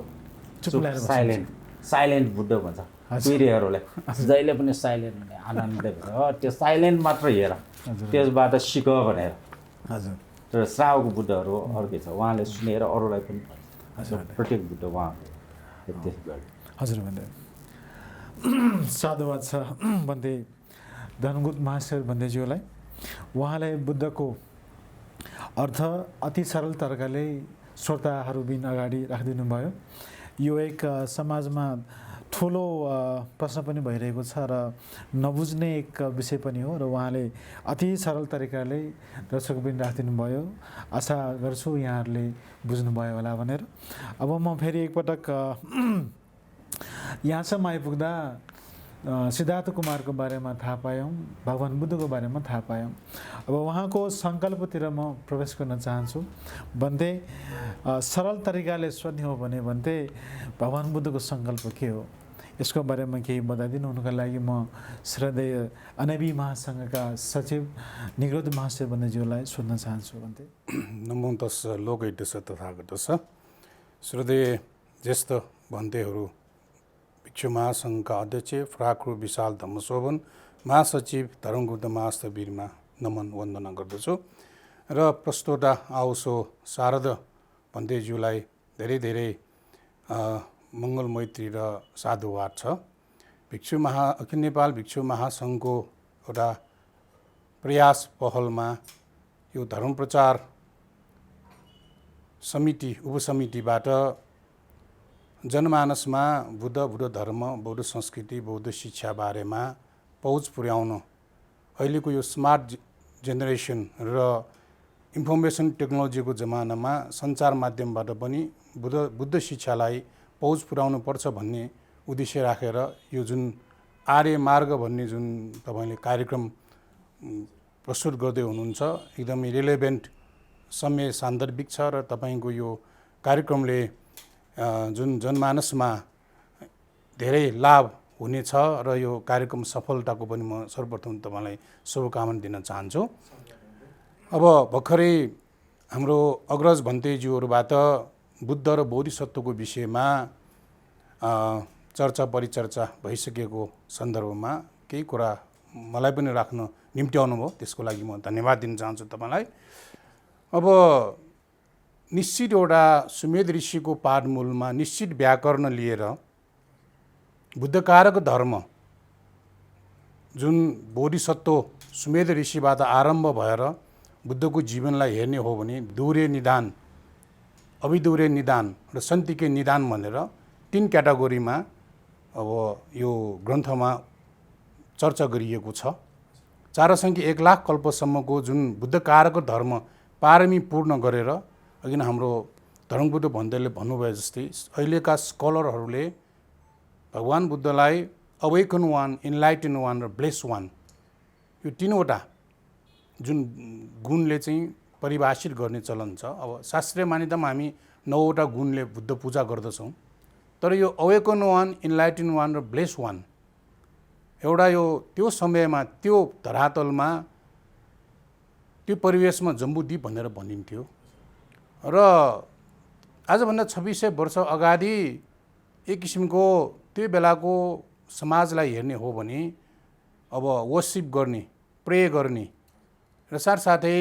साइलेन्ट बुद्ध भन्छ कुइरीहरूलाई, जहिले पनि साइलेन्ट हुने आनन्दले भन्छ। त्यो साइलेन्ट मात्र हेर, त्यसबाट सिक भनेर। तर श्रावक बुद्धहरू अर्कै छ, उहाँले सुनेर अरूलाई पनि प्रत्येक बुद्ध उहाँहरू त्यसो गर्छ। हजुर भन्दै साधुवाद छ भन्दै धनगुत महाशय भन्दैज्यूलाई उहाँले बुद्धको अर्थ अति सरल तरिकाले श्रोताहरूबिन अगाडि राखिदिनु भयो। यो एक समाजमा ठुलो प्रश्न पनि भइरहेको छ र नबुझ्ने एक विषय पनि हो, र उहाँले अति सरल तरिकाले दर्शकबिन राखिदिनु भयो। आशा गर्छु यहाँहरूले बुझ्नुभयो होला भनेर। अब म फेरि एकपटक यहाँसम्म आइपुग्दा सिद्धार्थ कुमारको बारेमा थाहा पायौँ, भगवान् बुद्धको बारेमा थाहा पायौँ। अब उहाँको सङ्कल्पतिर म प्रवेश गर्न चाहन्छु। भन्दै सरल तरिकाले सोध्ने हो भने भन्दै भगवान् बुद्धको सङ्कल्प के हो, यसको बारेमा केही बताइदिनु हुनुको लागि म श्रद्धेय अनबी महासङ्घका सचिव निग्रोध महाशय बन्देज्यूलाई सोध्न चाहन्छु। भन्दै नमो तस्स लोकैटस तथागतस। श्रद्धेय ज्येष्ठ भन्तेहरू, भिक्षु महासङ्घका अध्यक्ष फ्राक्रु विशाल धम्मशोभन, महासचिव धर्मगुप्त महास्तवीरमा नमन वन्दना गर्दछु। र प्रस्तोता आओसो शारद भन्तेज्यूलाई धेरै धेरै मङ्गल मैत्री र साधुवाद छ। अखिल नेपाल भिक्षु महासङ्घको एउटा प्रयास पहलमा यो धर्म प्रचार समिति उपसमितिबाट जनमानसमा बुद्ध धर्म, बौद्ध संस्कृति, बौद्ध शिक्षा बारेमा पहुँच पुर्याउन, अहिलेको यो स्मार्ट जेनेरेसन र इन्फर्मेसन टेक्नोलोजीको जमानामा सञ्चार माध्यमबाट पनि बुद्ध शिक्षालाई पहुँच पुर्याउनु पर्छ भन्ने उद्देश्य राखेर यो जुन आर्य मार्ग भन्ने जुन तपाईँले कार्यक्रम प्रस्तुत गर्दै हुनुहुन्छ, एकदमै रिलेभेन्ट, समय सान्दर्भिक छ। र तपाईँको यो कार्यक्रमले जुन जनमानसमा धेरै लाभ हुनेछ र यो कार्यक्रम सफलताको पनि म सर्वप्रथम तपाईँलाई शुभकामना दिन चाहन्छु। अब भर्खरै हाम्रो अग्रज भन्तेज्यूहरूबाट बुद्ध र बोधिसत्वको विषयमा चर्चा परिचर्चा भइसकेको सन्दर्भमा केही कुरा मलाई पनि राख्न निम्त्याउनु भयो, त्यसको लागि म धन्यवाद दिन चाहन्छु तपाईँलाई। अब निश्चित एउटा सुमेध ऋषिको पाठमूलमा निश्चित व्याकरण लिएर बुद्धकारक धर्म जुन बोधिसत्व सुमेध ऋषिबाट आरम्भ भएर बुद्धको जीवनलाई हेर्ने हो भने दूरे निदान, अभिदूरे निदान र सन्तिके निदान भनेर 3 क्याटेगोरीमा अब यो ग्रन्थमा चर्चा गरिएको छ। 4 लाख कल्पसम्मको जुन बुद्धकारक धर्म पारमी पूर्ण गरेर, अघि नै हाम्रो धर्मबुद्ध भन्दैले भन्नुभयो जस्तै अहिलेका स्कलरहरूले भगवान् बुद्धलाई अवेकन वान, इन्लाइटन वान र ब्लेस वान, यो 3वटा जुन गुणले चाहिँ परिभाषित गर्ने चलन छ। अब शास्त्रीय मान्यतामा हामी 9वटा गुणले बुद्ध पूजा गर्दछौँ, तर यो अवेकन वान, इन्लाइटन वान र ब्लेस वान एउटा यो त्यो समयमा त्यो धरातलमा त्यो परिवेशमा जम्बुद्वीप भनेर भनिन्थ्यो। र आजभन्दा 2600 वर्ष अगाडि एक किसिमको त्यो बेलाको समाजलाई हेर्ने हो भने अब वर्सिप गर्ने, प्रे गर्ने र साथसाथै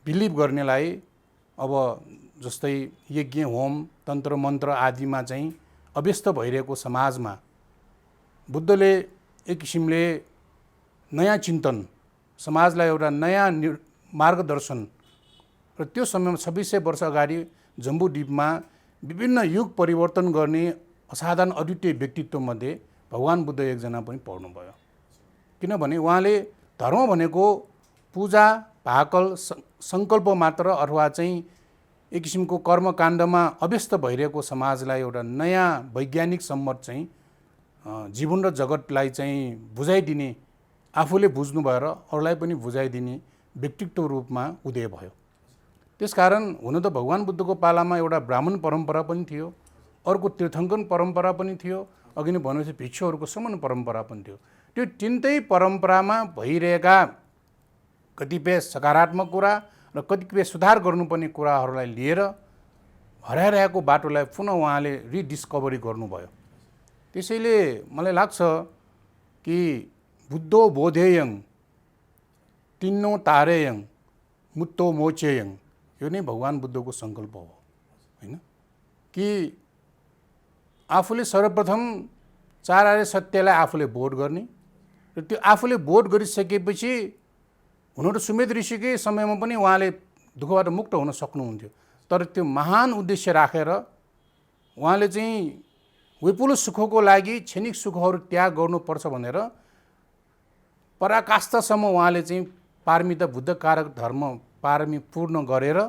बिलिभ गर्नेलाई अब जस्तै यज्ञ होम तन्त्र मन्त्र आदिमा चाहिँ अभ्यस्त भइरहेको समाजमा बुद्धले एक किसिमले नयाँ चिन्तन, समाजलाई एउटा नयाँ मार्गदर्शन र त्यो समयमा 2600 वर्ष अगाडि जम्बूद्वीपमा विभिन्न युग परिवर्तन गर्ने असाधारण अद्वितीय व्यक्तित्वमध्ये भगवान बुद्ध एकजना पनि पर्नुभयो। किनभने उहाँले धर्म भनेको पूजा भाकल सङ्कल्प मात्र अथवा चाहिँ एक किसिमको कर्मकाण्डमा अभ्यस्त भइरहेको समाजलाई एउटा नयाँ वैज्ञानिक सम्मत चाहिँ जीवन र जगतलाई चाहिँ बुझाइदिने, आफूले बुझ्नु भएर अरूलाई पनि बुझाइदिने व्यक्तित्व रूपमा उदय भयो। त्यसकारण हुन त भगवान बुद्धको पालामा एउटा ब्राह्मण परम्परा पनि थियो, अर्को तीर्थङ्कन परम्परा पनि थियो, अघि नै भनेपछि भिक्षुहरूको समान परम्परा पनि थियो। त्यो तिनटै परम्परामा भइरहेका कतिपय सकारात्मक कुरा र कतिपय सुधार गर्नुपर्ने कुराहरूलाई लिएर हराइरहेको बाटोलाई पुनः उहाँले रिडिस्कभरी गर्नुभयो। त्यसैले मलाई लाग्छ कि बुद्धो बोधेयं तिन्नो तारेयं मुत्तो मोचेयं, यो नै भगवान बुद्धको सङ्कल्प हो, होइन? कि आफूले सर्वप्रथम चार आर्य सत्यलाई आफूले बोध गर्ने र त्यो आफूले बोध गरिसकेपछि हुन त सुमेध ऋषिकै समयमा पनि उहाँले दुःखबाट मुक्त हुन सक्नुहुन्थ्यो, तर त्यो महान उद्देश्य राखेर उहाँले चाहिँ विपुल सुखको लागि क्षणिक सुखहरू त्याग गर्नुपर्छ भनेर पराकाष्ठसम्म उहाँले चाहिँ पारमिता बुद्धकारक धर्म पारमी पूर्ण गरेर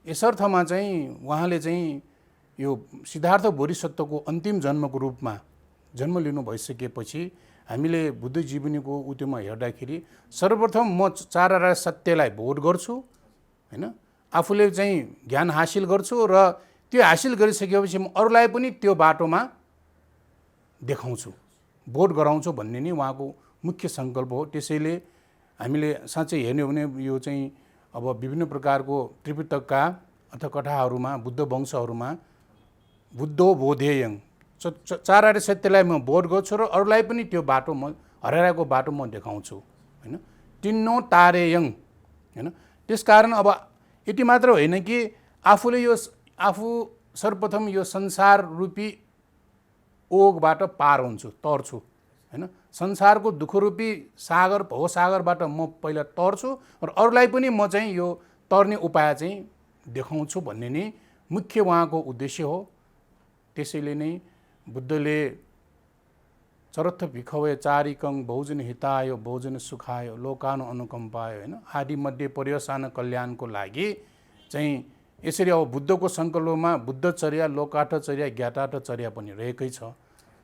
यसर्थमा चाहिँ उहाँले चाहिँ यो सिद्धार्थ बोधिसत्वको अन्तिम जन्मको रूपमा जन्म लिनु भइसकेपछि हामीले बुद्ध जीवनीको उत्योमा हेर्दाखेरि सर्वप्रथम म चार आर्य सत्यलाई बोध गर्छु, होइन? आफूले चाहिँ ज्ञान हासिल गर्छु र त्यो हासिल गरिसकेपछि म अरूलाई पनि त्यो बाटोमा देखाउँछु, बोध गराउँछु भन्ने नै उहाँको मुख्य सङ्कल्प हो। त्यसैले हामीले साँच्चै हेर्ने हो भने यो चाहिँ अब विभिन्न प्रकारको त्रिपिटकका अथवा कथाहरूमा बुद्ध वंशहरूमा बुद्धो बोधेयं, चार आर्य सत्यलाई म बोध गर्छु र अरूलाई पनि त्यो बाटो म हराइरहेको बाटो म देखाउँछु, होइन? तिन्नो तारेयं, होइन? त्यसकारण अब यति मात्र होइन कि आफू सर्वप्रथम यो संसार रूपी ओगबाट पार हुन्छु, तर्छु, होइन? संसारको दुःखरूपी सागर भवसागरबाट म पहिला तर्छु र अरूलाई पनि म चाहिँ यो तर्ने उपाय चाहिँ देखाउँछु भन्ने नै मुख्य उहाँको उद्देश्य हो। त्यसैले नै बुद्धले चरत्थ भिखवे चारिकं बहुजन हिताय बहुजन सुखाय लोकानु अनुकम्पाय, होइन? आदि मध्ये पर्यवसान कल्याणको लागि चाहिँ यसरी अब बुद्धको सङ्कल्पमा बुद्धचर्या, लोकार्थचर्या, ज्ञातार्थचर्या पनि रहेकै छ।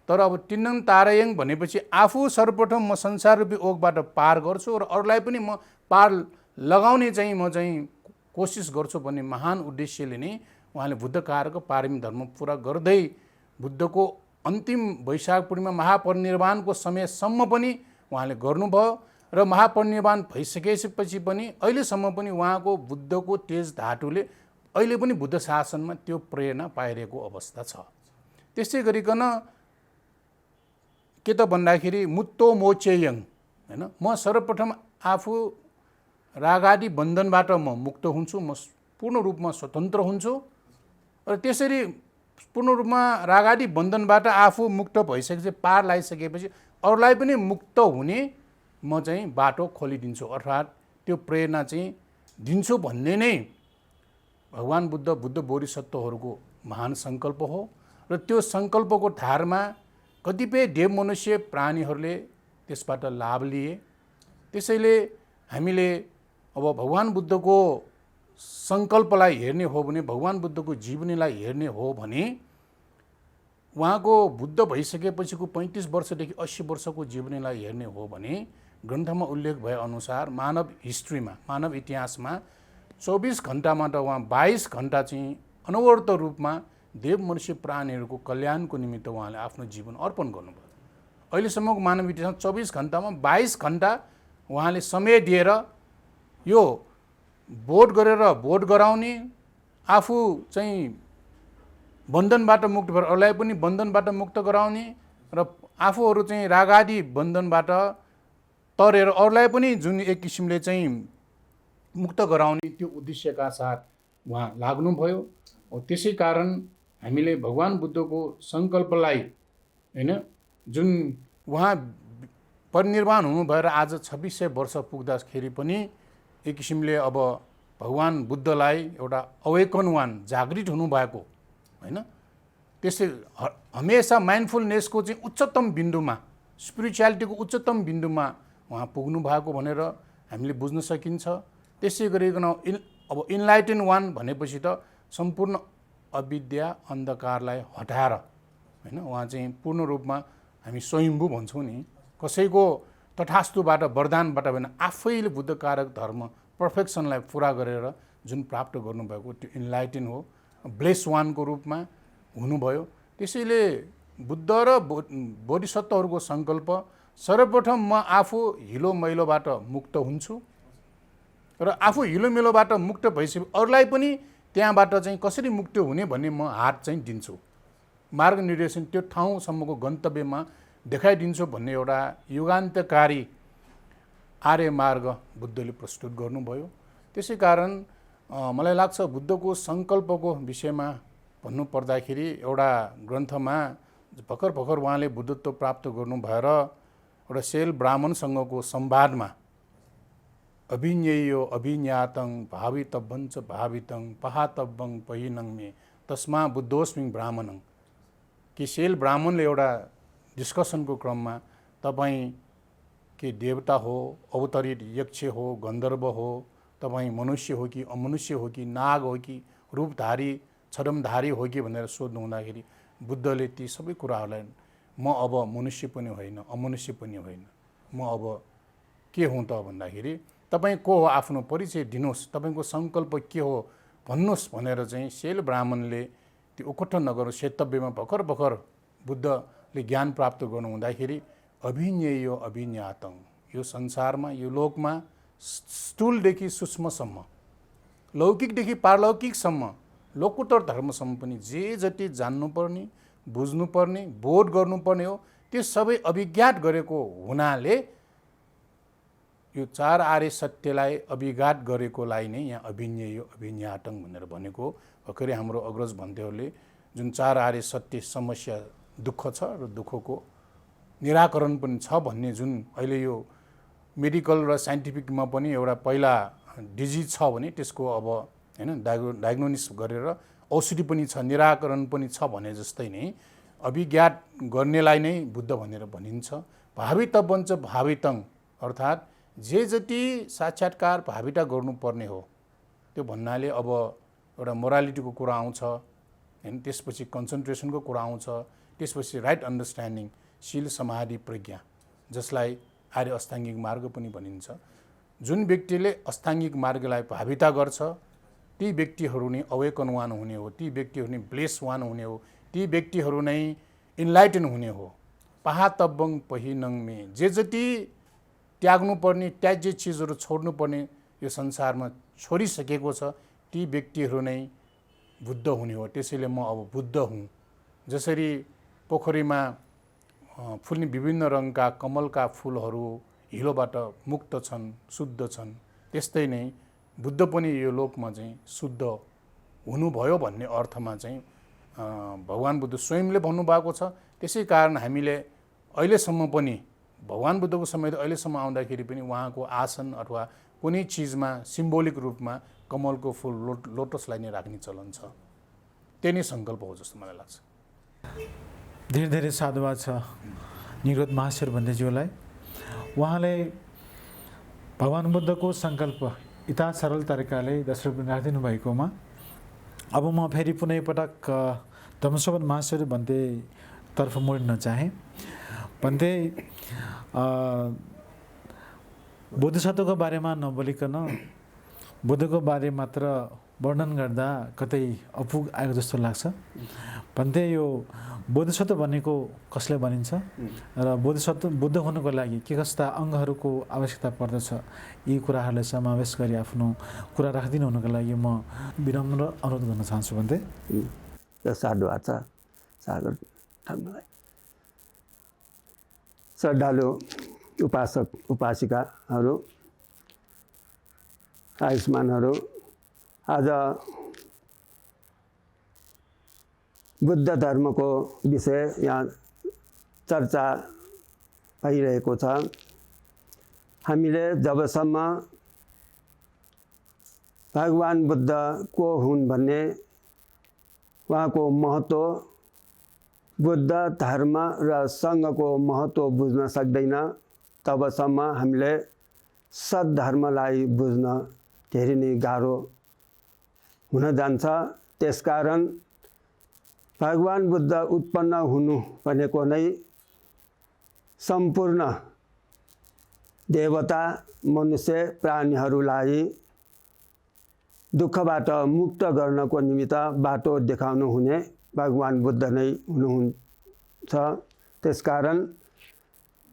तर अब तिन्नं तारयं भनेपछि आफू सर्वप्रथम म संसार रूपी ओगबाट पार गर्छु र अरूलाई पनि म पार लगाउने चाहिँ म चाहिँ कोसिस गर्छु भन्ने महान उद्देश्यले नै उहाँले बुद्धकारको पारमी धर्म पुरा गर्दै बुद्धको अन्तिम वैशाख पूर्णिमा महापरिनिर्वाणको समयसम्म पनि उहाँले गर्नुभयो र महापरिनिर्वाण भइसकेपछि पनि अहिलेसम्म पनि उहाँको बुद्धको तेज धातुले अहिले पनि बुद्ध शासनमा त्यो प्रेरणा पाइरहेको अवस्था छ। त्यसै गरिकन के त भन्दाखेरि मुत्तो मोचेयं, होइन? म सर्वप्रथम आफू रागादि बन्धनबाट म मुक्त हुन्छु, म पूर्ण रूपमा स्वतन्त्र हुन्छु र त्यसरी पूर्ण रूपमा रागादि बन्धनबाट आफू मुक्त भइसकेपछि पार लगाइसकेपछि अरूलाई पनि मुक्त हुने म चाहिँ बाटो खोलिदिन्छु, अर्थात् त्यो प्रेरणा चाहिँ दिन्छु भन्ने नै भगवान बुद्ध बोधिसत्वहरूको महान सङ्कल्प हो। र त्यो सङ्कल्पको धारमा कतिपय देव मनुष्य प्राणीहरूले त्यसबाट लाभ लिए। त्यसैले हामीले अब भगवान बुद्धको सङ्कल्पलाई हेर्ने हो भने, भगवान बुद्धको जीवनीलाई हेर्ने हो भने उहाँको बुद्ध भइसकेपछिको 35 वर्षदेखि 80 वर्षको जीवनीलाई हेर्ने हो भने ग्रन्थमा उल्लेख भए अनुसार मानव हिस्ट्रीमा, मानव इतिहासमा 24 घण्टामा त उहाँ 22 घण्टा चाहिँ अनवरत रूपमा देव मनुष्य प्राणीहरूको कल्याणको निमित्त उहाँले आफ्नो जीवन अर्पण गर्नुभयो। अहिलेसम्मको मानव इतिहासमा 24 घण्टामा 22 घण्टा उहाँले समय दिएर यो बोध गरेर बोध गराउने, आफू चाहिँ बन्धनबाट मुक्त भएर अरूलाई पनि बन्धनबाट मुक्त गराउने र आफूहरू चाहिँ रागादि बन्धनबाट तरेर अरूलाई पनि जुन एक किसिमले चाहिँ मुक्त गराउने त्यो उद्देश्यका साथ उहाँ लाग्नुभयो। त्यसै कारण हामीले भगवान् बुद्धको सङ्कल्पलाई होइन जुन उहाँ परिनिर्वाण हुनु भएर आज 2600 वर्ष पुग्दाखेरि पनि एक किसिमले अब भगवान् बुद्धलाई एउटा अवेकनवान जागृत हुनुभएको होइन। त्यसै हमेसा माइन्डफुलनेसको चाहिँ उच्चतम बिन्दुमा स्पिरिचुअलिटीको उच्चतम बिन्दुमा उहाँ पुग्नु भएको भनेर हामीले बुझ्न सकिन्छ। त्यसै गरिकन अब इन्लाइटेन वान भनेपछि त सम्पूर्ण अविद्या अन्धकारलाई हटाएर होइन उहाँ चाहिँ पूर्ण रूपमा हामी स्वयम्भू भन्छौँ नि, कसैको तथास्तुबाट वरदानबाट होइन आफैले बुद्धकारक धर्म पर्फेक्सनलाई पुरा गरेर जुन प्राप्त गर्नुभएको त्यो इन्लाइटेन हो, ब्लेस वानको रूपमा हुनुभयो। त्यसैले बुद्ध र बोधिसत्वहरूको सङ्कल्प सर्वप्रथम म आफू हिलो मैलोबाट मुक्त हुन्छु र आफू हिलो मैलोबाट मुक्त भइसके अरूलाई पनि त्यहाँबाट चाहिँ कसरी मुक्त हुने भन्ने म हात चाहिँ दिन्छु, मार्ग निर्देशन त्यो ठाउँसम्मको गन्तव्यमा देखाइदिन्छु भन्ने एउटा युगान्तकारी आर्य मार्ग बुद्धले प्रस्तुत गर्नुभयो। त्यसै कारण मलाई लाग्छ बुद्धको सङ्कल्पको विषयमा भन्नु पर्दाखेरि एउटा ग्रन्थमा भर्खर उहाँले बुद्धत्व प्राप्त गर्नु भएर एउटा सेल ब्राह्मणसँगको संवादमा अभिज्ञेयो अभिज्ञातं भावितव्यञ्च भावितं पहातव्यं पहिनं मे तस्मा बुद्धोस्मि ब्राह्मणं कि सेल ब्राह्मणले एउटा डिस्कसनको क्रममा तपाईँ के देवता हो, अवतरित यक्ष हो, गन्धर्व हो, तपाईँ मनुष्य हो कि अमनुष्य हो कि नाग हो कि रूपधारी छदमधारी हो कि भनेर सोध्नु हुँदाखेरि बुद्धले ती सबै कुराहरूलाई म अब मनुष्य पनि होइन अमनुष्य पनि होइन, म अब के हुँ त भन्दाखेरि तपाईँ को हो आफ्नो परिचय दिनुहोस्, तपाईँको सङ्कल्प के हो भन्नुहोस् भनेर चाहिँ सेल ब्राह्मणले त्यो उकट्ठ नगर सेतव्यमा भर्खर बुद्धले ज्ञान प्राप्त गर्नु हुँदाखेरि अभिज्ञेयो अभिज्ञातं यो संसारमा यो लोकमा स्थूलदेखि सूक्ष्मसम्म लौकिकदेखि पारलौकिकसम्म लोकोत्तर धर्मसम्म पनि जे जति जान्नुपर्ने बुझ्नुपर्ने बोध गर्नुपर्ने हो त्यो सबै अभिज्ञात गरेको हुनाले यो चार आर्य सत्यलाई अभिघात गरेकोलाई नै यहाँ अभिज्ञेयो अभिज्ञातं भनेर भनेको। भर्खरै हाम्रो अग्रज भन्थ्योहरूले जुन चार आर्य सत्य समस्या दुःख छ र दुःखको निराकरण पनि छ भन्ने जुन अहिले यो मेडिकल र साइन्टिफिकमा पनि एउटा पहिला डिजिज छ भने त्यसको अब होइन डायग्नोसिस गरेर औषधि पनि छ निराकरण पनि छ भने जस्तै नै अभिज्ञात गर्नेलाई नै बुद्ध भनेर भनिन्छ। भावितव्यञ्च भावितं अर्थात् जे जति साक्षात्कार भाविता गर्नुपर्ने हो त्यो भन्नाले अब एउटा मोरालिटीको कुरा आउँछ होइन, त्यसपछि कन्सन्ट्रेसनको कुरा आउँछ, त्यसपछि राइट अन्डरस्ट्यान्डिङ शील समाधि प्रज्ञा जसलाई आर्य अष्टाङ्गिक मार्ग पनि भनिन्छ। जुन व्यक्तिले अष्टाङ्गिक मार्गलाई भाविता गर्छ ती व्यक्तिहरू नै अवेकनवान हुने हो, ती व्यक्तिहरू नै ब्लेसवान हुने हो, ती व्यक्तिहरू नै इन्लाइटन हुने हो। पहातव्यं पहिनं मे जे जति त्याग्नुपर्ने त्याज्य चिजहरू छोड्नुपर्ने यो संसारमा छोडिसकेको छ ती व्यक्तिहरू नै बुद्ध हुने हो। त्यसैले म अब बुद्ध हुँ। जसरी पोखरीमा फुल्ने विभिन्न रङका कमलका फुलहरू हिलोबाट मुक्त छन् शुद्ध छन् त्यस्तै नै बुद्ध पनि यो लोकमा चाहिँ शुद्ध हुनुभयो भन्ने अर्थमा चाहिँ भगवान् बुद्ध स्वयंले भन्नुभएको छ। त्यसै कारण हामीले अहिलेसम्म पनि भगवान् बुद्धको समय अहिलेसम्म आउँदाखेरि पनि उहाँको आसन अथवा कुनै चिजमा सिम्बोलिक रूपमा कमलको फुल लोटसलाई नै राख्ने चलन छ। त्यही नै सङ्कल्प हो जस्तो मलाई लाग्छ। धेरै धेरै साधुवाद छ निरोध महाशर भन्देज्यूलाई। उहाँले भगवान् बुद्धको सङ्कल्प यता सरल तरिकाले दशरथ राखिदिनु भएकोमा अब म फेरि पुनः एकपटक धम्मशोभन महाशर भन्देतर्फ मोड्न चाहेँ। भन्दै बोधिसत्वको बारेमा नबोलिकन बुद्धको बारे मात्र वर्णन गर्दा कतै अपुग आएको जस्तो लाग्छ। भन्दै यो बोधिसत्व भनेको कसले भनिन्छ र बोधिसत्व बुद्ध हुनुको लागि के कस्ता अङ्गहरूको आवश्यकता पर्दछ यी कुराहरूलाई समावेश गरी आफ्नो कुरा राखिदिनु हुनुको लागि म विनम्र अनुरोध गर्न चाहन्छु। भन्दै र साधुवाद छ सागर धर्मलाई। श्रद्धालु उपासक उपासिकाहरू, आयुष्मानहरू, आज बुद्ध धर्मको विषय यहाँ चर्चा भइरहेको छ। हामीले जबसम्म भगवान बुद्ध को हुन् भन्ने, उहाँको महत्त्व, बुद्ध धर्म र सङ्घको महत्त्व बुझ्न सक्दैन, तबसम्म हामीले सद्धर्मलाई बुझ्न धेरै नै गाह्रो हुन जान्छ। त्यसकारण भगवान बुद्ध उत्पन्न हुनु भनेको नै सम्पूर्ण देवता, मनुष्य, प्राणीहरूलाई दुःखबाट मुक्त गर्नको निमित्त बाटो देखाउनु हुने भगवान बुद्ध नै हुनुहुन्छ। त्यसकारण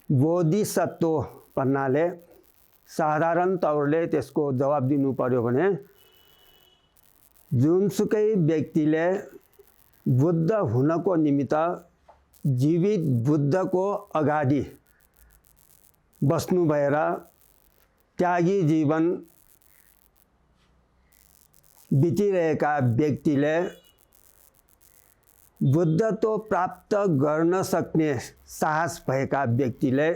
बोधिसत्व भन्नाले साधारण तौरले त्यसको जवाब दिनु पर्यो भने, जुनसुकै व्यक्तिले बुद्ध हुनको निमित्त जीवित बुद्धको अगाडि बस्नु भएर त्यागी जीवन बितिरहेका व्यक्तिले बुद्धत्व प्राप्त गर्न सक्ने साहस भएका व्यक्तिले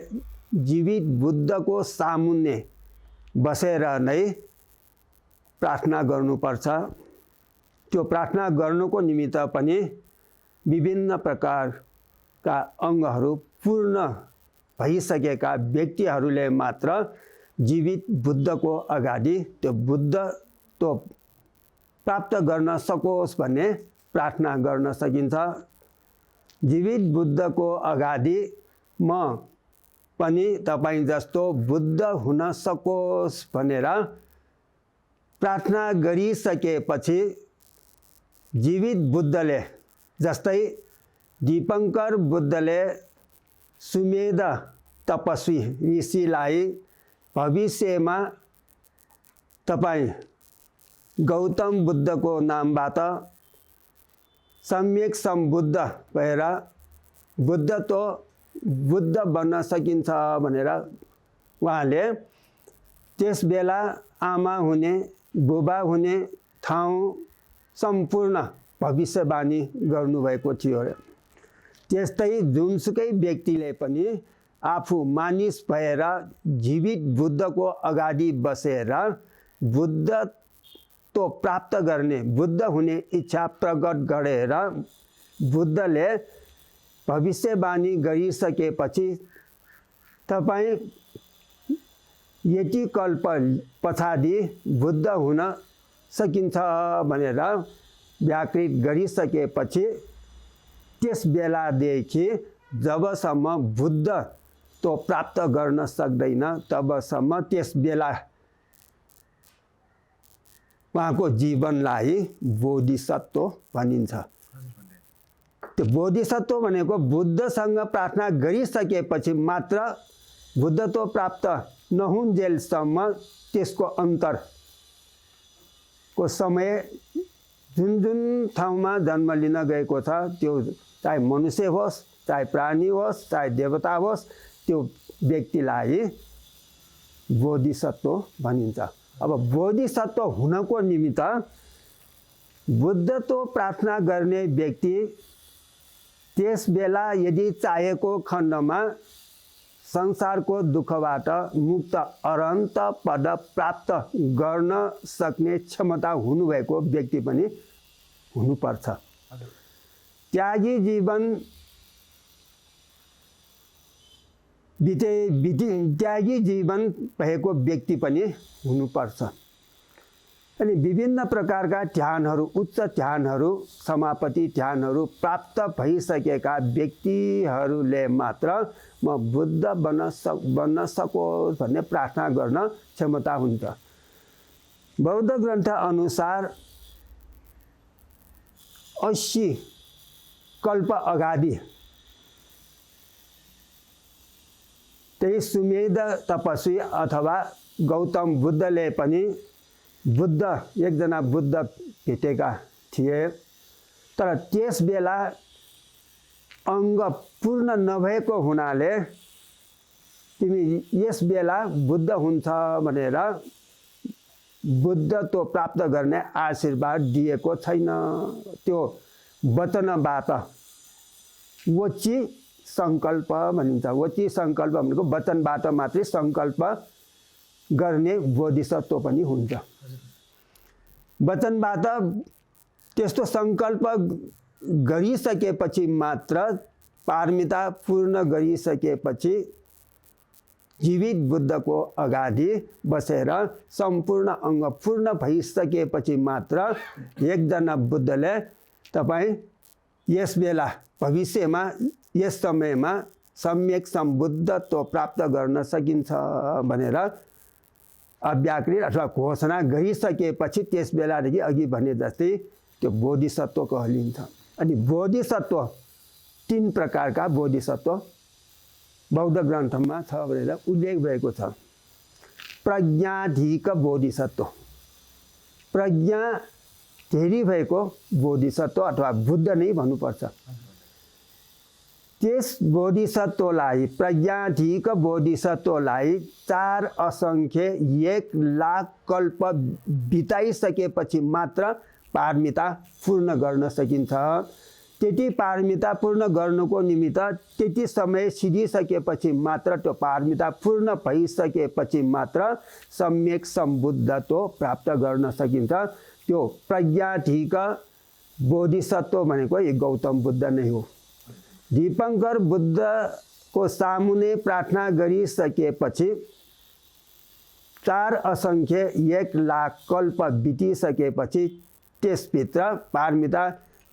जीवित बुद्धको सामुन्ने बसेर नै प्रार्थना गर्नुपर्छ। त्यो प्रार्थना गर्नुको निमित्त पनि विभिन्न प्रकारका अङ्गहरू पूर्ण भइसकेका व्यक्तिहरूले मात्र जीवित बुद्धको अगाडि त्यो बुद्धत्व प्राप्त गर्न सकोस् भन्ने प्रार्थना गर्न सकिन्छ। जीवित बुद्धको अगाडि म पनि तपाईँ जस्तो बुद्ध हुन सकोस् भनेर प्रार्थना गरिसकेपछि जीवित बुद्धले, जस्तै दीपङ्कर बुद्धले सुमेध तपस्वी ऋषिलाई भविष्यमा तपाईँ गौतम बुद्धको नामबाट सम्यक सम्बुद्ध भएर बुद्ध बन्न सकिन्छ भनेर उहाँले त्यस बेला आमा हुने, बुबा हुने ठाउँ सम्पूर्ण भविष्यवाणी गर्नुभएको थियो। त्यस्तै जुनसुकै व्यक्तिले पनि आफू मानिस भएर जीवित बुद्धको अगाडि बसेर बुद्धत्व प्राप्त गर्ने, बुद्ध हुने इच्छा प्रकट गरेर बुद्धले भविष्यवाणी गरिसकेपछि तपाईँ यति कल्प पछाडि बुद्ध हुन सकिन्छ भनेर व्याकृत गरिसकेपछि त्यस बेलादेखि जबसम्म बुद्धत्व प्राप्त गर्न सक्दैन तबसम्म त्यस बेला उहाँको जीवनलाई बोधिसत्व भनिन्छ। त्यो बोधिसत्व भनेको बुद्धसँग प्रार्थना गरिसकेपछि मात्र बुद्धत्व प्राप्त नहुन्जेलसम्म त्यसको अन्तरको समय जुन जुन ठाउँमा जन्म लिन गएको छ, त्यो चाहे मनुष्य होस्, चाहे प्राणी होस्, चाहे देवता होस्, त्यो व्यक्तिलाई बोधिसत्व भनिन्छ। अब बोधिसत्व हुनको निमित्त बुद्धत्व प्रार्थना गर्ने व्यक्ति त्यस बेला यदि चाहेको खण्डमा संसारको दुःखबाट मुक्त अरहन्त पद प्राप्त गर्न सक्ने क्षमता हुनुभएको व्यक्ति पनि हुनुपर्छ। त्यागी जीवन त्यागी जीवन भएको व्यक्ति पनि हुनुपर्छ। अनि विभिन्न प्रकारका ध्यानहरू, उच्च ध्यानहरू, समापति ध्यानहरू प्राप्त भइसकेका व्यक्तिहरूले मात्र म बुद्ध बन्न सकोस् भन्ने प्रार्थना गर्न क्षमता हुन्छ। बौद्ध ग्रन्थ अनुसार 80 कल्प अगाडि त्यही सुमेध तपस्वी अथवा गौतम बुद्धले पनि एकजना बुद्ध भेटेका थिए। तर त्यस बेला अङ्ग पूर्ण नभएको हुनाले तिमी यस बेला बुद्ध हुन्छ भनेर बुद्धत्व प्राप्त गर्ने आशीर्वाद दिएको छैन। त्यो वचनबाट वची सङ्कल्प भनिन्छ। वची सङ्कल्प भनेको वचनबाट मात्रै सङ्कल्प गर्ने बोधिसत्व पनि हुन्छ। वचनबाट त्यस्तो सङ्कल्प गरिसकेपछि मात्र पारमिता पूर्ण गरिसकेपछि जीवित बुद्धको अगाडि बसेर सम्पूर्ण अङ्ग पूर्ण भइसकेपछि मात्र एकजना बुद्धले तपाईँ यस बेला भविष्यमा यस समयमा सम्यक सम्बुद्धत्व प्राप्त गर्न सकिन्छ भनेर अव्याकृत अथवा घोषणा गरिसकेपछि त्यस बेलादेखि अघि भने जस्तै त्यो बोधिसत्व कहलिन्छ। अनि बोधिसत्व 3 प्रकारका बोधिसत्व बौद्ध ग्रन्थमा छ भनेर उल्लेख भएको छ। प्रज्ञाधिक बोधिसत्व, प्रज्ञा धेरै भएको बोधिसत्व अथवा बुद्ध नै भन्नुपर्छ। त्यस बोधिसत्वलाई प्रज्ञाधिक बोधिसत्वलाई 4 असङ्ख्य 1 लाख कल्प बिताइसकेपछि मात्र पारमिता पूर्ण गर्न सकिन्छ। त्यति पारमिता पूर्ण गर्नुको निमित्त त्यति समय सिधिसकेपछि मात्र त्यो पारमिता पूर्ण भइसकेपछि मात्र सम्यक सम्बुद्धत्व प्राप्त गर्न सकिन्छ। त्यो प्रज्ञाधिक बोधिसत्व भनेको यो गौतम बुद्ध नै हो। दीपङ्कर बुद्धको सामुने प्रार्थना गरिसकेपछि 4 असङ्ख्य 1 लाख कल्प बितिसकेपछि त्यसभित्र पारमिता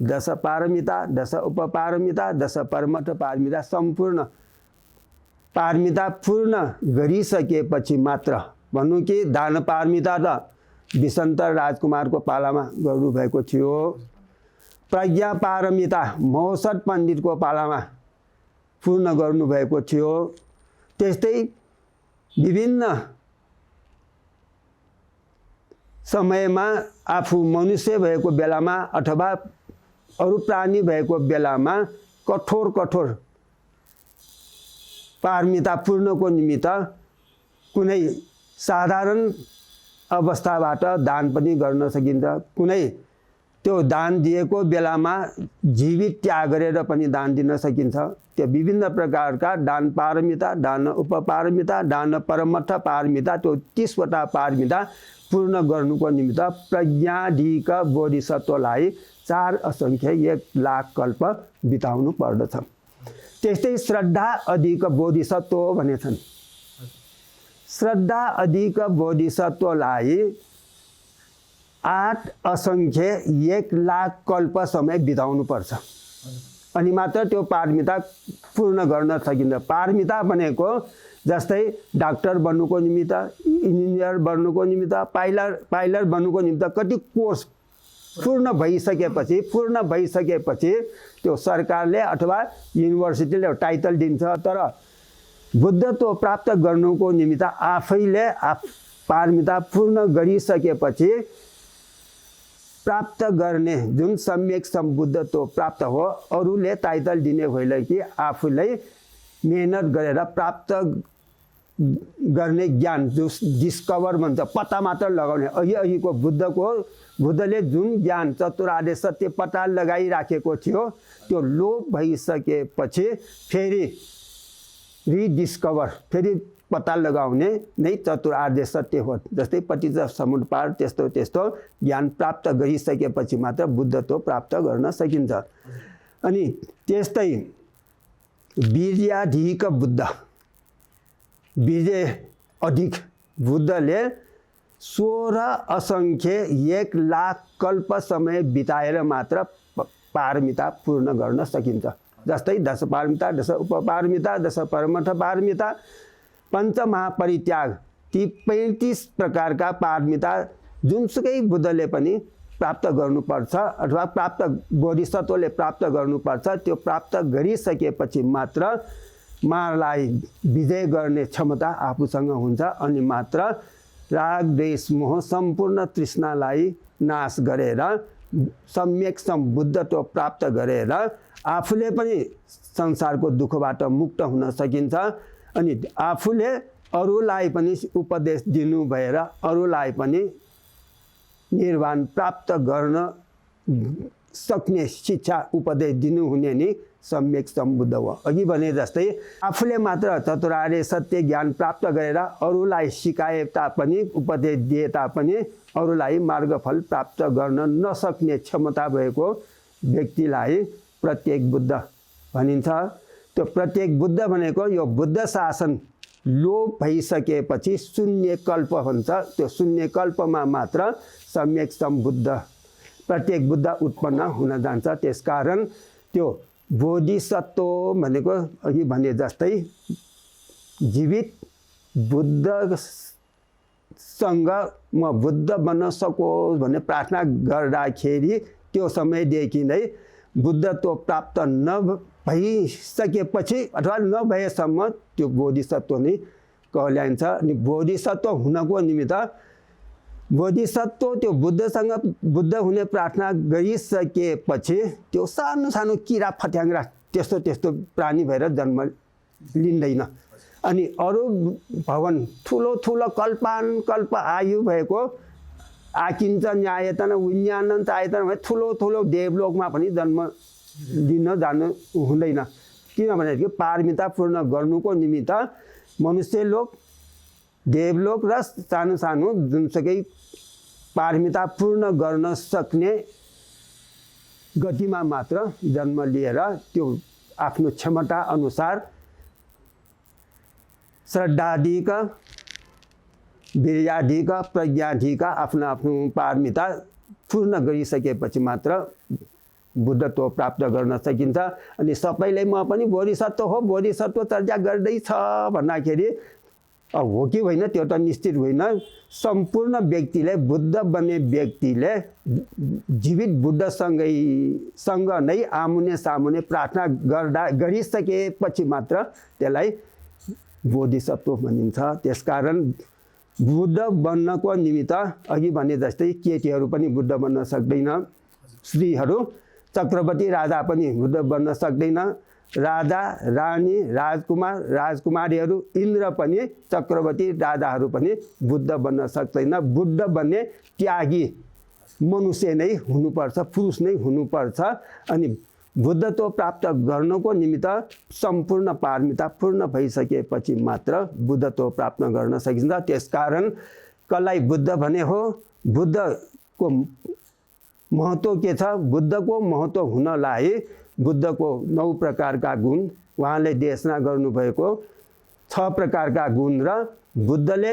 10 पारमिता 10 उपपारमिता 10 परमठ पारमिता सम्पूर्ण पारमिता पूर्ण गरिसकेपछि मात्र भनौँ कि दान पारमिता त विशन्तर राजकुमारको पालामा गर्नुभएको थियो। प्रज्ञा पारमिता महोसत पण्डितको पालामा पूर्ण गर्नुभएको थियो। त्यस्तै विभिन्न समयमा आफू मनुष्य भएको बेलामा अथवा अरू प्राणी भएको बेलामा कठोर कठोर पारमिता पूर्णको निमित्त कुनै साधारण अवस्थाबाट दान पनि गर्न सकिन्छ। कुनै त्यो दान दिएको बेलामा जीवित त्याग गरेर पनि दान दिन सकिन्छ। त्यो विभिन्न प्रकारका दान पारमिता, दान उपपारमिता, दान परमठ पारमिता, त्यो 30 वटा पारमिता पूर्ण गर्नुको निमित्त प्रज्ञाधिक बोधिसत्वलाई 4 असङ्ख्य 1 लाख कल्प बिताउनु पर्दछ। त्यस्तै श्रद्धा अधिक बोधिसत्व भनेछन्। श्रद्धा अधिक बोधिसत्वलाई 8 असङ्ख्य 1 लाख कल्प समय बिताउनु पर्छ अनि मात्र त्यो पारमिता पूर्ण गर्न सकिन्छ। पारमिता भनेको जस्तै डाक्टर बन्नुको निमित्त, इन्जिनियर बन्नुको निमित्त, पाइलट बन्नुको निमित्त कति कोर्स पूर्ण भइसकेपछि त्यो सरकारले अथवा युनिभर्सिटीले टाइटल दिन्छ। तर बुद्धत्व प्राप्त गर्नुको निमित्त आफैले पारमिता पूर्ण गरिसकेपछि प्राप्त गर्ने जुन सम्यक सम्बुद्धत्व प्राप्त हो, अरूले टाइटल दिने होइन कि आफूलाई मेहनत गरेर प्राप्त गर्ने ज्ञान जो डिस्कभर भन्छ, पत्ता मात्र लगाउने। अघिको बुद्धले जुन ज्ञान चतुरार्य सत्य पत्ता लगाइराखेको थियो त्यो लोप भइसकेपछि फेरि रिडिस्कभर, फेरि पत्ता लगाउने नै चतुरार्य सत्य हो। जस्तै पतित समुद्पार त्यस्तो ज्ञान प्राप्त गरिसकेपछि मात्र बुद्धत्व प्राप्त गर्न सकिन्छ। अनि त्यस्तै वीर्याधिक बुद्ध, वीर्य अधिक बुद्धले 16 असङ्ख्य 1 लाख कल्प समय बिताएर मात्र पारमिता पूर्ण गर्न सकिन्छ। जस्तै 10 पारमिता, 10 उपपारमिता, 10 परमठ पारमिता, पञ्चमहापरित्याग, ती 35 प्रकारका पारमिता जुनसुकै बुद्धले पनि प्राप्त गर्नुपर्छ अथवा प्राप्त बोधिसत्वले प्राप्त गर्नुपर्छ। त्यो प्राप्त गरिसकेपछि मात्र मारलाई विजय गर्ने क्षमता आफूसँग हुन्छ अनि मात्र राग द्वेष मोह सम्पूर्ण तृष्णालाई नाश गरेर सम्यक सम्बुद्धत्व प्राप्त गरेर आफूले पनि संसारको दुःखबाट मुक्त हुन सकिन्छ अनि आफूले अरूलाई पनि उपदेश दिनु भएर अरूलाई पनि निर्वाण प्राप्त गर्न सक्ने शिक्षा उपदेश दिनुहुने नि सम्यक सम्बुद्ध हो। अघि भने जस्तै आफूले मात्र चतुरार्य सत्य ज्ञान प्राप्त गरेर अरूलाई सिकाए तापनि उपदेश दिए तापनि अरूलाई मार्गफल प्राप्त गर्न नसक्ने क्षमता भएको व्यक्तिलाई प्रत्येक बुद्ध भनिन्छ। त्यो प्रत्येक बुद्ध भनेको यो बुद्ध शासन लोप भइसकेपछि शून्य कल्प हुन्छ। त्यो शून्य कल्पमा मात्र सम्यक सम्बुद्ध प्रत्येक बुद्ध उत्पन्न हुन जान्छ। त्यसकारण त्यो बोधिसत्व भनेको अघि भने जस्तै जीवित बुद्धसँग म बुद्ध बन्न सकोस् भन्ने प्रार्थना गर्दाखेरि त्यो समयदेखि नै बुद्धत्व प्राप्त नभइसकेपछि अथवा नभएसम्म त्यो बोधिसत्व नै कहलाइन्छ। अनि बोधिसत्व हुनको निमित्त बोधिसत्व त्यो बुद्धसँग बुद्ध हुने प्रार्थना गरिसकेपछि त्यो सानो सानो किरा फट्याङ्ग्रा त्यस्तो त्यस्तो प्राणी भएर जन्म लिँदैन। अनि अरू भवन ठुलो ठुलो कल्प आयु भएको आकिञ्च न्यायतन विज्ञानन्त आयतन भए ठुलो ठुलो देवलोकमा पनि जन्म लिन जानु हुँदैन। किनभने पारमिता पूर्ण गर्नुको निमित्त मनुष्य लोक देवलोक र सानो सानो जुनसुकै पारमिता पूर्ण गर्न सक्ने गतिमा मात्र जन्म लिएर त्यो आफ्नो क्षमता अनुसार श्रद्धाधिका वीर्याधिका प्रज्ञाधिका आफ्नो आफ्नो पारमिता पूर्ण गरिसकेपछि मात्र बुद्धत्व प्राप्त गर्न सकिन्छ। अनि सबैले म पनि बोधिसत्व हो बोधिसत्व चर्चा गर्दैछ भन्दाखेरि हो कि होइन त्यो त निश्चित होइन। सम्पूर्ण व्यक्तिले बुद्ध बन्ने व्यक्तिले जीवित बुद्धसँग नै आमुने सामुने प्रार्थना गरिसकेपछि मात्र त्यसलाई बोधिसत्व भनिन्छ। त्यसकारण बुद्ध बन्नको निमित्त अघि भने जस्तै केटीहरू पनि बुद्ध बन्न सक्दैन, स्त्रीहरू चक्रवर्ती राजा पनि बुद्ध बन्न सक्दैन, राजा रानी राजकुमार राजकुमारीहरू इन्द्र पनि चक्रवर्ती राजाहरू पनि बुद्ध बन्न सक्दैन। बुद्ध बन्ने त्यागी मनुष्य नै हुनुपर्छ, पुरुष नै हुनुपर्छ। अनि बुद्धत्व प्राप्त गर्नको निमित्त सम्पूर्ण पारमिता पूर्ण भइसकेपछि मात्र बुद्धत्व प्राप्त गर्न सकिन्छ। त्यसकारण कसलाई बुद्ध भने हो, बुद्धको महत्त्व के छ? बुद्धको महत्त्व हुनलाई बुद्धको 9 प्रकारका गुण उहाँले देशना गर्नुभएको 6 प्रकारका गुण र बुद्धले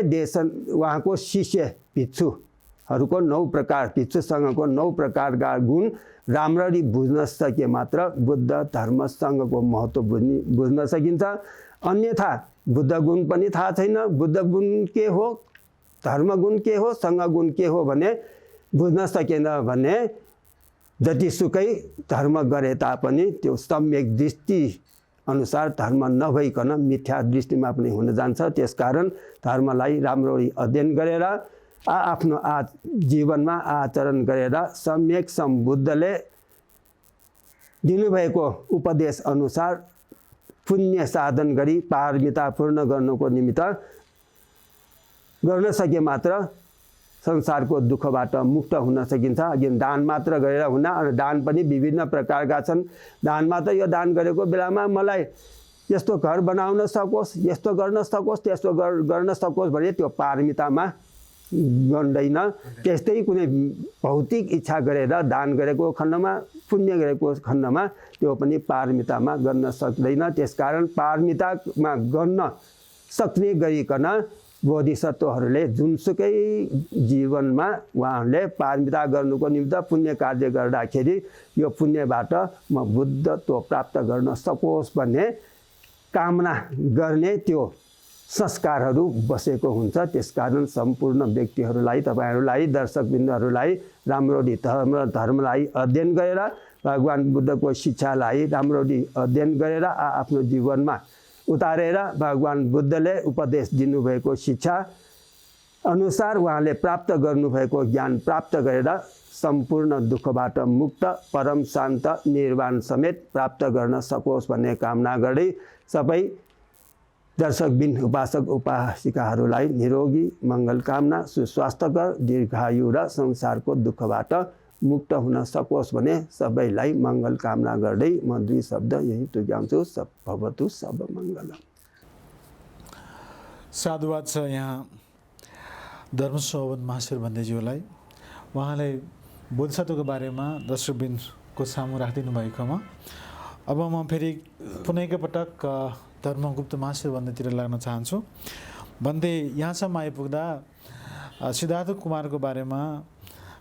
उहाँको शिष्य भिक्षुहरूको 9 प्रकार भिक्षुसँगको 9 प्रकारका गुण राम्ररी बुझ्न सके मात्र बुद्ध धर्मसँगको महत्त्व बुझ्न सकिन्छ। अन्यथा बुद्ध गुण पनि थाहा छैन, बुद्ध गुण के हो, धर्म गुण के हो, सङ्घ गुण के हो भने बुझ्न सकेन भने जतिसुकै धर्म गरे तापनि त्यो सम्यक दृष्टि अनुसार धर्म नभइकन मिथ्या दृष्टिमा पनि हुन जान्छ। त्यसकारण धर्मलाई राम्ररी अध्ययन गरेर आफ्नो जीवनमा आचरण गरेर सम्यक सम्बुद्धले दिनुभएको उपदेश अनुसार पुण्य साधन गरी पारमिता पूर्ण गर्नको निमित्त गर्न सके मात्र संसारको दुःखबाट मुक्त हुन सकिन्छ। अघि दान मात्र गरेर हुन, दान पनि विभिन्न प्रकारका छन्। दान मात्र यो दान गरेको बेलामा मलाई यस्तो घर बनाउन सकोस्, यस्तो गर्न सकोस्, त्यस्तो गर्न सकोस् भने त्यो पारमितामा गन्दैन। त्यस्तै कुनै भौतिक इच्छा गरेर दान गरेको खण्डमा, पुण्य गरेको खण्डमा त्यो पनि पारमितामा गर्न सक्दैन। त्यसकारण पारमितामा गर्न सक्ने गरिकन बोधिसत्वहरूले जुनसुकै जीवनमा उहाँहरूले पारमिता गर्नुको निमित्त पुण्य कार्य गर्दाखेरि यो पुण्यबाट म बुद्धत्व प्राप्त गर्न सकोस् भन्ने कामना गर्ने त्यो संस्कारहरू बसेको हुन्छ। त्यसकारण सम्पूर्ण व्यक्तिहरूलाई, तपाईँहरूलाई, दर्शकवृन्दहरूलाई राम्ररी धर्मलाई अध्ययन गरेर भगवान् बुद्धको शिक्षालाई राम्ररी अध्ययन गरेर आफ्नो जीवनमा उतारेर भगवान् बुद्धले उपदेश दिनुभएको शिक्षा अनुसार उहाँले प्राप्त गर्नुभएको ज्ञान प्राप्त गरेर सम्पूर्ण दुःखबाट मुक्त परम शान्त निर्वाण समेत प्राप्त गर्न सकोस् भन्ने कामना गर्दै सबै दर्शकबिन उपासक उपासिकाहरूलाई निरोगी मङ्गल कामना सुस्वास्थ्यकर दीर्घायु र संसारको दुःखबाट मुक्त हुन सकोस् भने सबैलाई मङ्गल कामना गर्दै म 2 शब्द यही टुङ्ग्याउँछु। सब भवतु सब मङ्गलम। साधुवाद छ यहाँ धर्मशोभन महाशय भन्दैज्यूलाई। उहाँले बोधिसत्वको बारेमा दर्शकबिनको सामु राखिदिनु भएकोमा अब म फेरि पुनः एकपटक धर्मगुप्त महाशय भन्दैतिर लाग्न चाहन्छु। भन्दै यहाँसम्म आइपुग्दा सिद्धार्थ कुमारको बारेमा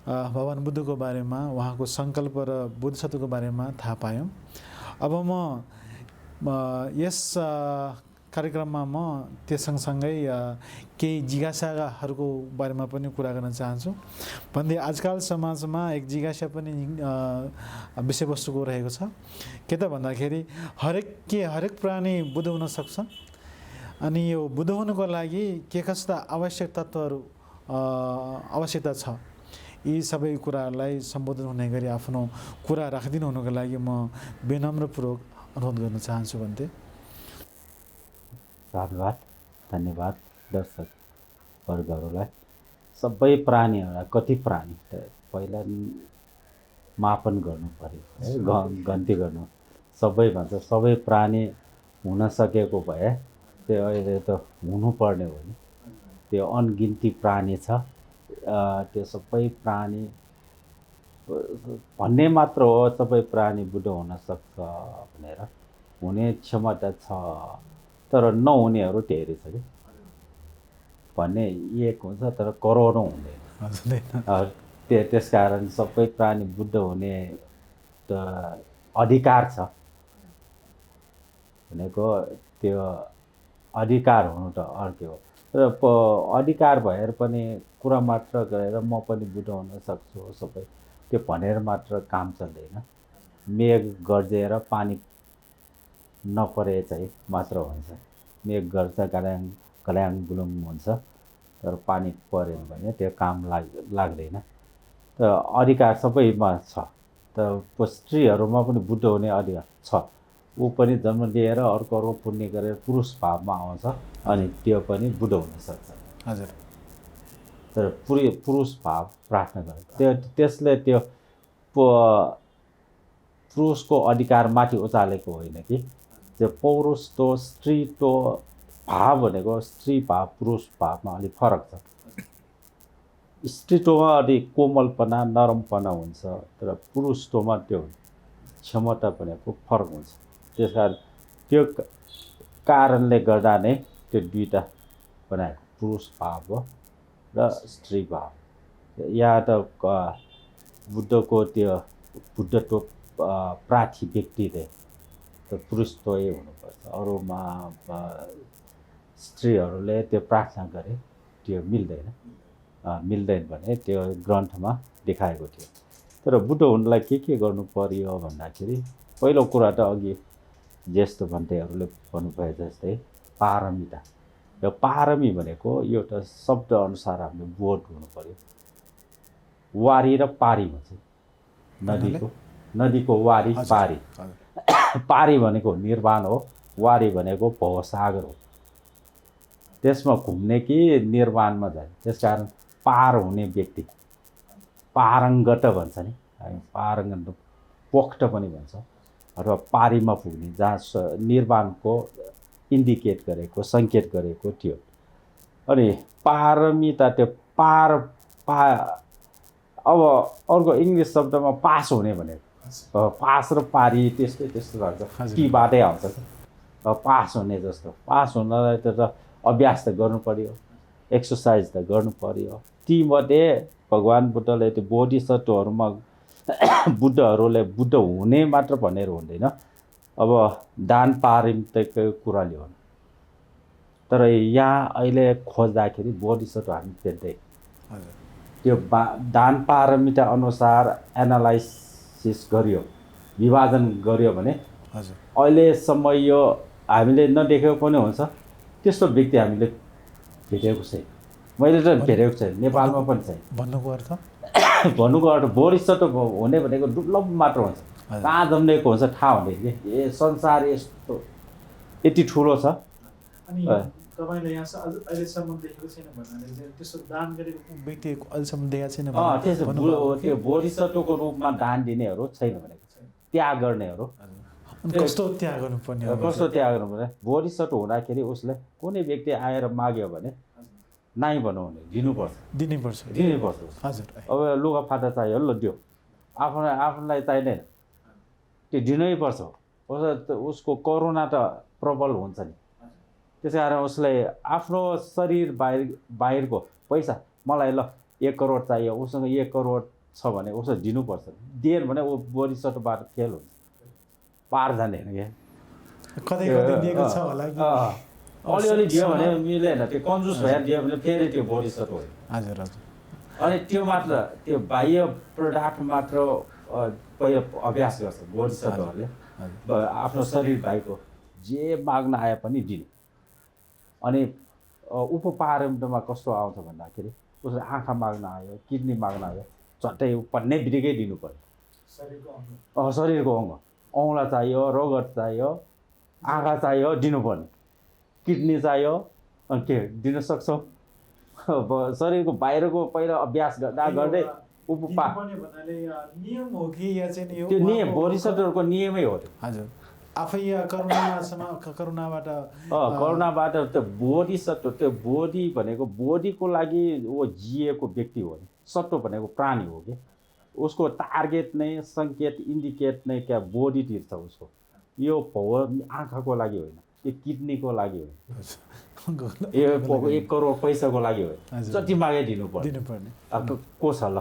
भगवान बुद्धको बारेमा उहाँको सङ्कल्प र बोधिसत्वको बारेमा थाहा पायौँ। अब म यस कार्यक्रममा म त्यस सँगसँगै केही जिज्ञासाहरूको बारेमा पनि कुरा गर्न चाहन्छु। भन्दै आजकल समाजमा एक जिज्ञासा पनि विषयवस्तुको रहेको छ। के त भन्दाखेरि हरेक प्राणी बुद्ध हुन सक्छन् अनि यो बुद्ध हुनुको लागि के कस्ता आवश्यक तत्त्वहरू आवश्यकता छ, यी सबै कुराहरूलाई सम्बोधन हुने गरी आफ्नो कुरा राखिदिनु हुनुको लागि म विनम्रपूर्वक अनुरोध गर्न चाहन्छु। भन्थे धन्यवाद दर्शक वर्गहरूलाई। सबै प्राणीहरूलाई कति प्राणी पहिला मापन गर्नु पर्यो, गन्ती गर्नु। सबै भन्छ सबै प्राणी हुन सकेको भए त्यो अहिले त हुनुपर्ने हो नि। त्यो अनगिन्ती प्राणी छ, त्यो सबै प्राणी भन्ने मात्र हो सबै प्राणी बुद्ध हुन सक्छ भनेर, हुने क्षमता छ तर नहुनेहरू धेरै छ कि भन्ने एक हुन्छ तर करोडौँ हुँदैन। त्यसकारण सबै प्राणी बुद्ध हुने त अधिकार छ भनेको त्यो अधिकार हुनु त अर्कै हो। र अधिकार भएर पनि कुरा मात्र गरेर म पनि बुद्ध हुन सक्छु सबै त्यो भनेर मात्र काम चल्दैन। मेघ गर्जेर पानी नपरे चाहिँ मात्र हुन्छ। मेघ गर्छ घल्याङ बुलुङ हुन्छ तर पानी परेन भने त्यो काम लाग्दैन। त अधिकार सबैमा छ। त स्त्रीहरूमा पनि बुद्ध हुने अधिकार छ। ऊ पनि जन्म लिएर अर्को पुण्य गरेर पुरुष भावमा आउँछ अनि त्यो पनि बुद्ध हुन सक्छ। हजुर। तर पुरुष भाव प्रार्थना गर्छ त्यसले त्यो पुरुषको अधिकार माथि उचालेको होइन कि त्यो पौरुष तो स्त्री तो भाव भनेको स्त्री भाव पुरुष भावमा अलिक फरक छ। स्त्रीत्वमा अलिक कोमलपना नरमपना हुन्छ तर पुरुषत्वमा त्यो क्षमता भनेको फरक हुन्छ। त्यसकारण त्यो कारणले गर्दा नै त्यो दुईटा बनाएको पुरुष भाव हो र स्त्री भाव। यहाँ त बुद्धको त्यो बुद्धत्व प्रार्थी व्यक्तिले त पुरुषत्वै हुनुपर्छ। अरूमा स्त्रीहरूले त्यो प्रार्थना गरे त्यो मिल्दैन भने त्यो ग्रन्थमा देखाएको थियो। तर बुद्ध हुनुलाई के गर्नु पर्यो भन्दाखेरि पहिलो कुरा त अघि ज्येष्ठ भन्तेहरूले भन्नुभयो जस्तै पारमिता। यो पारमी भनेको एउटा शब्द अनुसार हामीले बोध हुनु पर्यो। वारी र पारी भन्छ। नदीको वारी पारी। पारी भनेको निर्वाण हो, वारी भनेको भवसागर हो। त्यसमा घुम्ने कि निर्वाणमा जाने। त्यसकारण पार हुने व्यक्ति पारङ्गत भन्छ नि, हामी पारङ्गत पोख्त पनि भन्छ अथवा पारीमा पुग्ने जहाँ निर्वाणको इन्डिकेट गरेको सङ्केत गरेको थियो। अनि पारमिता त्यो अब अर्को इङ्ग्लिस शब्दमा पास हुने भनेको पास र पारी त्यस्तो लाग्छ टीबाटै आउँछ। पास हुने जस्तो पास हुनलाई त अभ्यास त गर्नु पर्यो, एक्सर्साइज त गर्नु पर्यो। तीमध्ये भगवान् बुद्धले त्यो बोधिसत्वहरूमा बुद्धहरूले बुद्ध हुने मात्र भनेर हुँदैन। अब दान पारमिताको कुरा ल्याउनु तर यहाँ अहिले खोज्दाखेरि बोधिसत्व हामी भेट्दै त्यो दान पारमिता अनुसार एनालाइसिस गरियो, विभाजन गरियो भने अहिलेसम्म यो हामीले नदेखेको पनि हुन्छ। त्यस्तो व्यक्ति हामीले भेटेको छैन। मैले त भेटेको छैन, नेपालमा पनि छैन। भन्नुको अर्थ भन्नुको अर्थ बोधिसत्व हुने भनेको दुर्लभ मात्र हुन्छ, कहाँ जन्मेको हुन्छ थाहा हुँदैन कि ए संसार यस्तो यति ठुलो छ। अनि तपाईँले यहाँ अहिलेसम्म देखेको छैन भन्नाले चाहिँ त्यस्तो दान गरेको व्यक्ति अहिलेसम्म देखाएको छैन त्यो बोधिसत्वको रूपमा दान दिनेहरू छैन भनेको छ, त्याग गर्नेहरू। कस्तो त्याग गर्नुपर्ने कस्तो त्याग गर्नुपर्ने? बोधिसत्व हुँदाखेरि उसले कुनै व्यक्ति आएर माग्यो भने नाइ भनौँ भने दिनुपर्छ। हजुर। अब लुगाफाटा चाहियो ल दियो, आफूलाई चाहिँदैन त्यो दिनै पर्छ। उसको करुणा त प्रबल हुन्छ नि, त्यसै कारण उसले आफ्नो शरीर बाहिरको पैसा मलाई ल 1 करोड चाहियो, उसँग 1 करोड छ भने उसले दिनुपर्छ। दिएन भने ऊ बोधिसत्वबाट फेल हुन्छ, पार जाने होइन क्या। कतै दिएको छ होला कि अलिअलि दियो भने मिलेन, त्यो कन्जुस भएर दियो भने फेरि त्यो बोधिसत्व हो। हजुर। अनि त्यो मात्र त्यो बाह्य प्रोडक्ट मात्र पहिला अभ्यास गर्छ बोधिसत्वहरूले। आफ्नो शरीर बाहिरको जे माग्न आए पनि दिने। अनि उपपारम्भमा कस्तो आउँछ भन्दाखेरि उसले आँखा माग्न आयो, किडनी माग्न आयो, झट्टै पन्ने बित्तिकै दिनु पर्यो। शरीरको अङ्ग, औँला चाहियो, रगत चाहियो, आँखा चाहियो, दिनुपर्ने। किडनी चाहियो, अनि के दिन सक्छौँ? शरीरको बाहिरको पहिला अभ्यास गर्दै नियम हो कि या चाहिँ त्यो नियम बोधिसत्वहरूको नियमै हो। हजुर। आफै करुणाबाट त्यो बोधिसत्व, त्यो बोधि भनेको बोधिको लागि ऊ जिएको व्यक्ति हो नि। सत्व भनेको प्राणी हो कि उसको टार्गेट नै सङ्केत इन्डिकेट नै क्या बोधितिर छ उसको। यो आँखाको लागि होइन, यो किडनीको लागि होइन, यो 1 करोड पैसाको लागि होइन। जति मागे दिनुपर्ने। अब को छ ल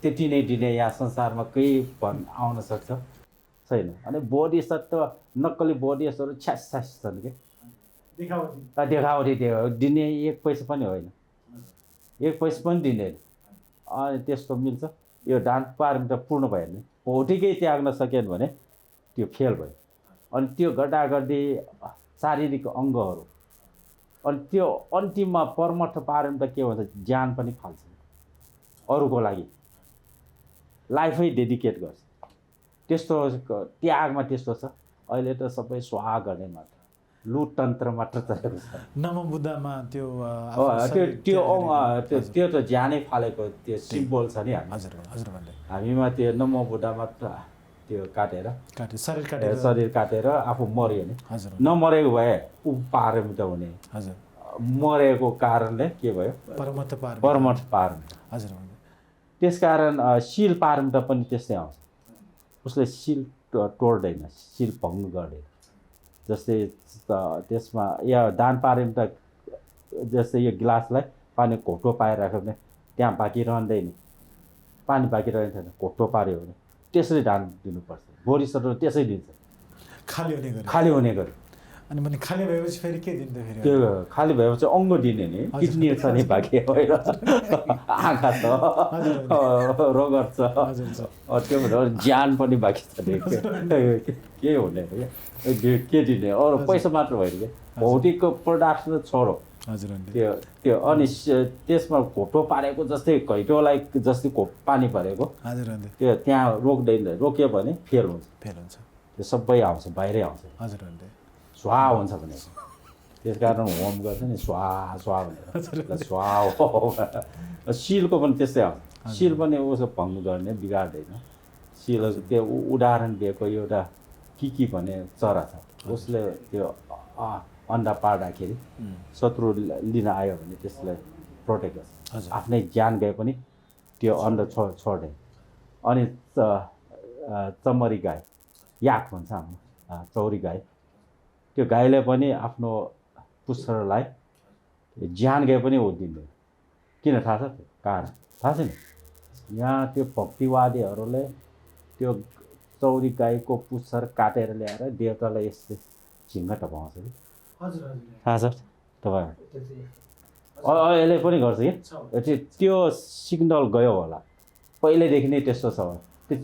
त्यति नै दिने यहाँ संसारमा केही आउन सक्छ छैन। अनि बोधिसत्व नक्कली बोधिसत्वहरू छ्यास छन् कि देखावटी दिने 1 पैसा पनि होइन, 1 पैसा पनि दिँदैन। अनि त्यस्तो मिल्छ? यो दान पारमिता पूर्ण भयो भने भौतिकै त्याग्न सकेन भने त्यो फेल भयो। अनि त्यो गर्दागर्दै शारीरिक अङ्गहरू, अनि त्यो अन्तिममा परमर्थ पारमिता के भन्छ? ज्यान पनि फाल्छ अरूको लागि, लाइफै डेडिकेट गर्छ। त्यस्तो त्यागमा त्यस्तो छ। अहिले त सबै स्वाहा गर्ने मात्र, लुट तन्त्र मात्र चलेको छ। नमो बुद्धमा त्यो त ज्यानै फालेको त्यो सिम्बल छ नि। हामीमा त्यो नमो बुद्धमा त्यो काटेर शरीर काटेर आफू मर्यो नि। नमरेको भए ऊ पारमिता हुने। मरेको कारणले के भयो? परमर्थ पारमिता। त्यसकारण शील पारमिता पनि त्यस्तै आउँछ। उसले शील तोड्दैन, शील भङ्ग गर्दैन। जस्तै त्यसमा या दान पारमिता, जस्तै यो गिलासलाई पानी घोटो पाएर राख्यो भने त्यहाँ बाँकी रहँदैन, पानी बाँकी रहन्छ छैन, घोटो पार्यो भने त्यसरी दान दिनुपर्छ। बोधिसत्व त्यसै दिन्छ, खाली हुने गरी। अनि खाली भएपछि फेरि के दिन्छ? त्यो खाली भएपछि अङ्ग दिने नि, किडनी छ नि बाँकी होइन, आँखा छ, रगत छ, त्यो भनेर ज्यान पनि बाँकी छ नि। के हुने के दिने? अरू पैसा मात्र होइन कि भौतिकको प्रोडक्ट छोडो। त्यो अनि त्यसमा घोटो पारेको जस्तै घैटोलाई जस्तै पानी परेको त्यो त्यहाँ रोक्दैन, रोक्यो भने फेल हुन्छ। त्यो सबै आउँछ, बाहिरै आउँछ, स्वाहा हुन्छ भने। त्यस कारण होम गर्छ नि, स्वाहा भनेर, स्वाहा हो। शिलको पनि त्यस्तै आउँछ। शिल पनि उसो भङ्ग गर्ने, बिगार्दैन। शिल त्यो उदाहरण दिएको एउटा किकी भन्ने चरा छ, उसले त्यो अन्डा पार्दाखेरि शत्रु लिन आयो भने त्यसलाई प्रोटेक्ट गर्छ। आफ्नै ज्यान गए पनि त्यो अन्डा छोड्दैन। अनि चमरी गाई, याक भन्छ हाम्रो, चौरी गाई, त्यो गाईले पनि आफ्नो पुच्छरलाई ज्यान गए पनि ऊ दिँदैन। किन थाहा छ? त्यो कारण थाहा छैन। यहाँ त्यो भक्तिवादीहरूले त्यो चौरी गाईको पुच्छर काटेर ल्याएर देवतालाई यस्तै झिङ्गा टपाउँछ कि थाहा छ तपाईँ? अहिले पनि गर्छ कि त्यो सिग्नल गयो होला, पहिल्यैदेखि नै त्यस्तो छ। त्यो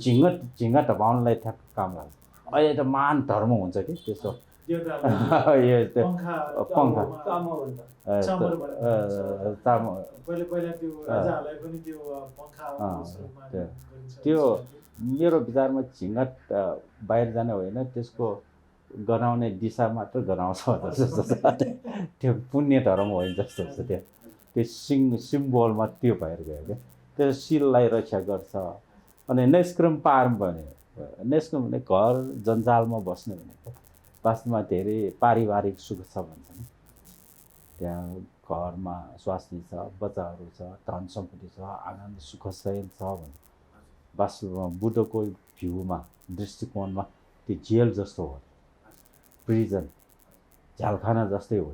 झिङ्गा टपाउनलाई ठ्याक्क काम लाग्छ। अहिले त मान धर्म हुन्छ कि त्यस्तो यो त्यो पङ्खा चामर पहिला त्यो राजाहरूलाई पनि त्यो पङ्खा त्यो मेरो विचारमा झिङ्गट बाहिर जाने होइन, त्यसको गनाउने दिशा मात्र गनाउँछ जस्तो छ। त्यो पुण्य धर्म होइन जस्तो छ। त्यो सिम्बोलमा त्यो भएर गयो क्या। त्यो शिललाई रक्षा गर्छ। अनि निष्क्रम पारम भने निष्क्रम भने घर जन्जालमा बस्ने भनेको वास्तवमा धेरै पारिवारिक सुख छ भन्छन्। त्यहाँ घरमा स्वास्नी छ, बच्चाहरू छ, धन सम्पत्ति छ, आनन्द सुख शयन छ भने वास्तवमा बुद्धको भ्यूमा दृष्टिकोणमा त्यो जेल जस्तो हो, प्रिजन झ्यालखाना जस्तै हो।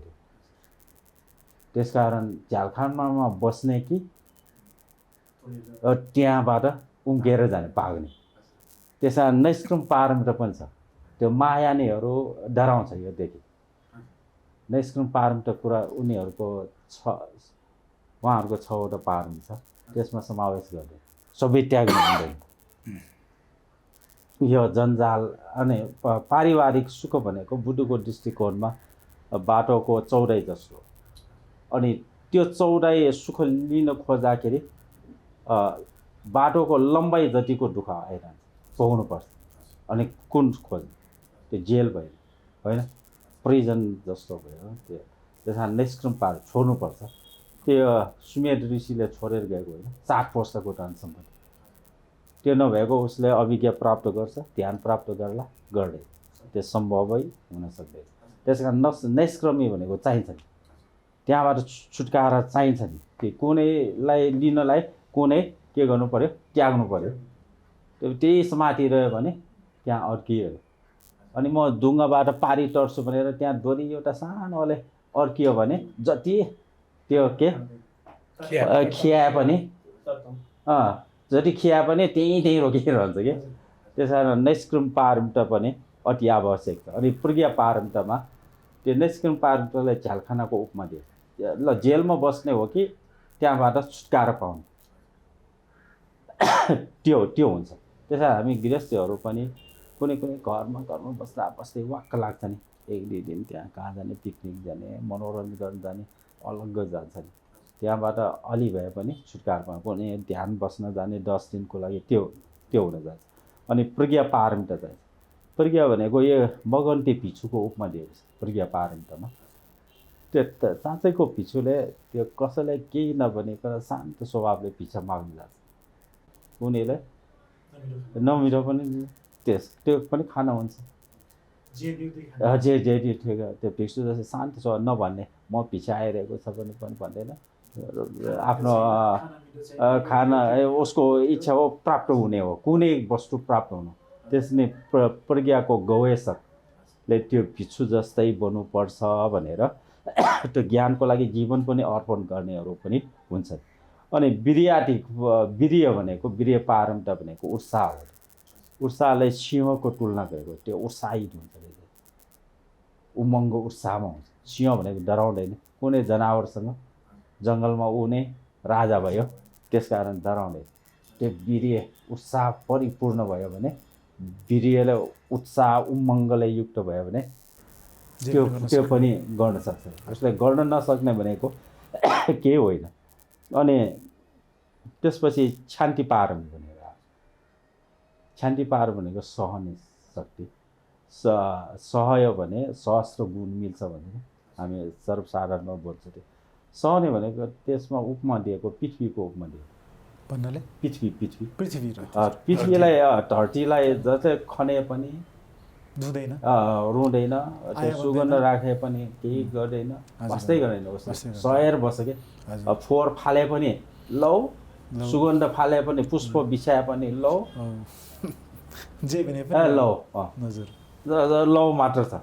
त्यसकारण झ्यालखानामा बस्ने कि त्यहाँबाट उम्केर जाने भाग्ने, त्यसमा निष्क्रम पारमिता पनि छ। त्यो मायानीहरू डराउँछ योदेखि। निष्क्रम पारमिता कुरा उनीहरूको उहाँहरूको 6वटा पारम छ, त्यसमा समावेश गर्दैन, सबै त्याग्नु हुँदैन। यो जन्जाल अनि पारिवारिक सुख भनेको बुद्धको दृष्टिकोणमा बाटोको चौडाइ जस्तो। अनि त्यो चौडाइ सुख लिन खोज्दाखेरि बाटोको लम्बाइ जतिको दुःख आइरहन्छ, पाउनुपर्छ। अनि कुन खोज्ने? त्यो जेल भयो होइन, प्रिजन जस्तो भयो। त्यो त्यसमा निष्क्रम पार छोड्नुपर्छ। त्यो सुमेध ऋषिले छोडेर गएको होइन, 7 वर्षको धन सम्पत्ति। त्यो नभएको उसले अभिज्ञा प्राप्त गर्छ, ध्यान प्राप्त गर्ला, गर्दैन। त्यो सम्भवै हुन सक्दैन। त्यस कारण निष्क्रमी भनेको चाहिन्छ नि, त्यहाँबाट छुटकारा चाहिन्छ नि। त्यो कुनैलाई लिनलाई कुनै के गर्नु पर्यो? त्याग्नु पर्यो। त्यही समाति रह्यो भने त्यहाँ अड्कियो। अनि म ढुङ्गाबाट पारी टर्छु भनेर त्यहाँ डोरी एउटा सानोले अड्कियो भने जति त्यो के खिया पनि जति खिया पनि त्यहीँ रोकिरहन्छ कि। त्यस कारण निष्क्रम पारमिता पनि अति आवश्यक छ। अनि प्रज्ञा पारमितामा त्यो निष्क्रम पारमितालाई झ्यालखानाको उपमा दियो। ल जेलमा बस्ने हो कि त्यहाँबाट छुटकारा पाउने, त्यो हुन्छ। त्यसै हामी गृहस्थीहरू पनि कुनै घरमा बस्दै वाक्क लाग्छ नि। 1-2 दिन त्यहाँ कहाँ जाने, पिकनिक जाने, मनोरञ्जन गर्न जाने, अलग्ग जान्छ नि। त्यहाँबाट अलि भए पनि छुटकारा पाउने, कुनै ध्यान बस्न जाने 10 दिनको लागि त्यो हुन जान्छ। अनि प्रज्ञा पारमिता चाहिन्छ। प्रज्ञा भनेको यो मगन्ते भिक्षुको उपमा दिएको छ प्रज्ञा पारमितामा। त्यो साँच्चैको भिक्षुले त्यो कसैलाई केही नभनिकन शान्त स्वभावले भिक्षा माग्न जान्छ। उनीले नमिठो पनि त्यो पनि खाना हुन्छ। जे त्यो भिक्षु जस्तै शान्त स्वभाव नभन्ने, म भिक्षा आइरहेको छ भने पनि भन्दैन। आफ्नो खाना उसको इच्छा हो, प्राप्त हुने हो, कुनै वस्तु प्राप्त हुनु। त्यसले प्रज्ञाको गवेषकले त्यो भिक्षु जस्तै बन्नुपर्छ भनेर त्यो ज्ञानको लागि जीवन पनि अर्पण गर्नेहरू पनि हुन्छन्। अनि वीर्य भनेको वीर्य पारमिता भनेको उत्साह हो। उत्साहलाई सिंहको तुलना गरेको, त्यो उत्साहित हुन्छ, उमङ्ग उत्साहमा हुन्छ। सिंह भनेको डराउँदैन, कुनै जनावरसँग जङ्गलमा उनी राजा भयो, त्यसकारण डराउँदैन। त्यो वीर्य उत्साह परिपूर्ण भयो भने, वीर्यले उत्साह उमङ्गले युक्त भयो भने त्यो पनि गर्न सक्छ। उसले गर्न नसक्ने भनेको केही होइन। अनि त्यसपछि शान्ति पारम भनेर, शान्ति पारम भनेको सहने शक्ति। सहयो भने सहस्र गुण मिल्छ भने हामी सर्वसाधारणमा बोल्छौँ। त्यो सहने भनेको त्यसमा उपमा दिएको पृथ्वीको उपमा दिएको भन्नाले पृथ्वीलाई धरतीलाई जस्तै खने पनि रुँदैन, सुगन्ध राखे पनि केही गर्दैन, बस्दै गर्दैन। सहेर बस्छ कि। फोहोर फाले पनि लौ, सुगन्ध फाले पनि, पुष्प बिछाए पनि लौ, लौ मात्र छ।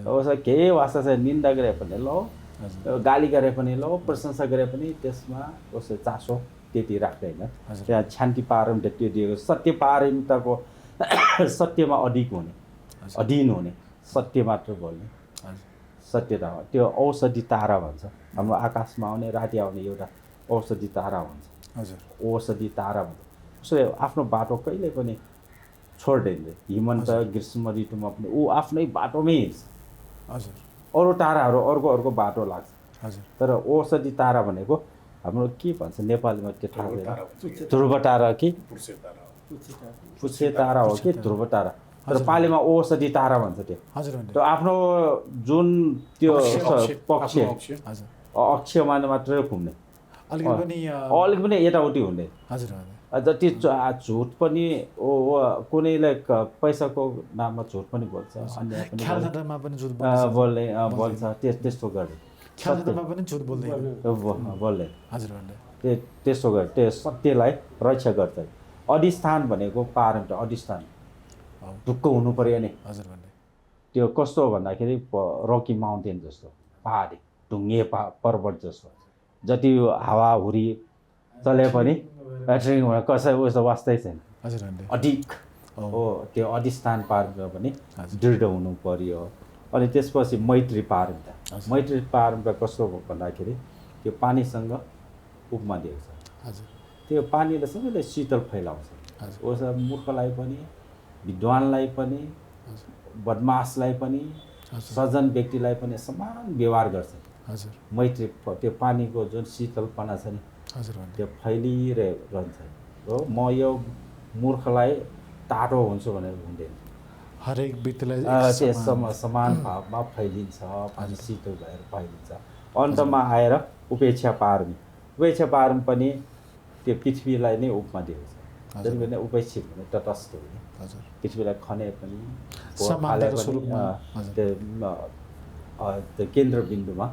उसलाई केही वास्ता छ। निन्दा गरे पनि लौ, गाली गरे पनि लौ, प्रशंसा गरे पनि त्यसमा उसले चासो त्यति राख्दैन। त्यहाँ शान्ति पारमिता त्यो दिएको। सत्य पारमिताको सत्यमा अधीन हुने, सत्य मात्र बोल्ने, सत्यता हो। त्यो औषधि तारा भन्छ। हाम्रो आकाशमा आउने, राति आउने एउटा औषधि तारा भन्छ। औषधि तारा भन्छ। उसले आफ्नो बाटो कहिले पनि छोड्दैन। हिमन्त ग्रीष्म ऋतुमा पनि ऊ आफ्नै बाटोमै हिँड्छ। हजुर अरू ताराहरू अर्को बाटो लाग्छ। हजुर तर औषधि तारा भनेको हाम्रो के भन्छ नेपालीमा त्यो थाहा छैन, ध्रुव तारा कि पुच्छे तारा हो कि ध्रुव तारा, तर पालीमा औषधि तारा भन्छ त्यो। हजुर भन्दै त्यो आफ्नो जुन त्यो पक्ष हजुर अक्षयमा मात्रै घुम्ने, अलिकति पनि अलिक पनि यताउति हुने। हजुर भन्दै जति झुट पनि कुनैलाई पैसाको नाममा झुट पनि बोल्छ, अन्य पनि ख्याल धन्दामा पनि झुट बोल्ने बोल्छ, त्यस्तो गर्ने ख्याल धन्दामा पनि झुट बोल्दैन बोल्ने हजुर भन्दै त्यसो गरे त्यो सत्यलाई रक्षा गर्छ। अधिष्ठान भनेको पारम्परिक अधिष्ठान ढुक्क हुनु पर्यो नि। हजुर भन्दै त्यो कस्तो हो भन्दाखेरि रकी माउन्टेन जस्तो, पहाडी ढुङ्गे पर्वत जस्तो, जति हावाहुरी चले पनि कसै उस्तो वास्तै छैन। हजुर भन्दै अधिक हो त्यो अधिष्ठान पारम्परिक पनि दृढ हुनु पर्यो। अनि त्यसपछि मैत्री पारम्परिक, मैत्री पारम्परिक कस्तो भन्दाखेरि त्यो पानीसँग उपमा दिएको छ। हजुर त्यो पानीले सबैलाई शीतल फैलाउँछ। उस मूर्खलाई पनि, विद्वानलाई पनि, बदमासलाई पनि, सज्जन व्यक्तिलाई पनि समान व्यवहार गर्छ। हजुर मैत्री त्यो पानीको जुन शीतलपना छ नि हजुर भन्दै त्यो फैलिरहन्छ हो। म यो मूर्खलाई टाढो हुन्छु भनेर हुँदैन, हरेक व्यक्तिलाई त्यो समान भावमा फैलिन्छ, पानी शीतल भएर फैलिन्छ। अन्तमा आएर उपेक्षा पारमी, उपेक्षा पारमी पनि त्यो पृथ्वीलाई नै उपमा दिएको छ। जति पनि उपेक्षित भने तटस्थ हुने, हजुर पृथ्वीलाई खने पनि समानताको स्वरूपमा त्यो केन्द्रबिन्दुमा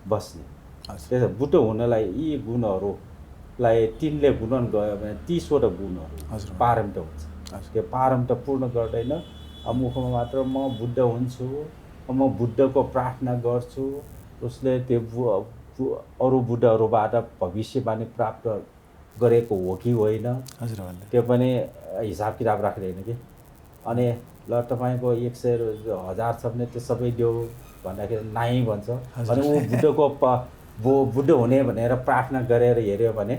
बस्ने। त्यसो बुद्धो हुनलाई यी गुणहरूलाई तिनले गुणन गयो भने 30वटा गुणहरू पारमित हुन्छ। त्यो पारमित पूर्ण गर्दैन मुखमा मात्र म बुद्ध हुन्छु, म बुद्धको प्रार्थना गर्छु, उसले त्यो अरू बुद्धहरूबाट भविष्यवाणी प्राप्त गरेको हो कि होइन त्यो पनि हिसाब किताब राखेर होइन कि। अनि ल तपाईँको 100,000 छ भने त्यो सबै देऊ भन्दाखेरि नाइ भन्छ। अनि ऊ बुद्धको बुद्ध हुने भनेर प्रार्थना गरेर हेऱ्यो भने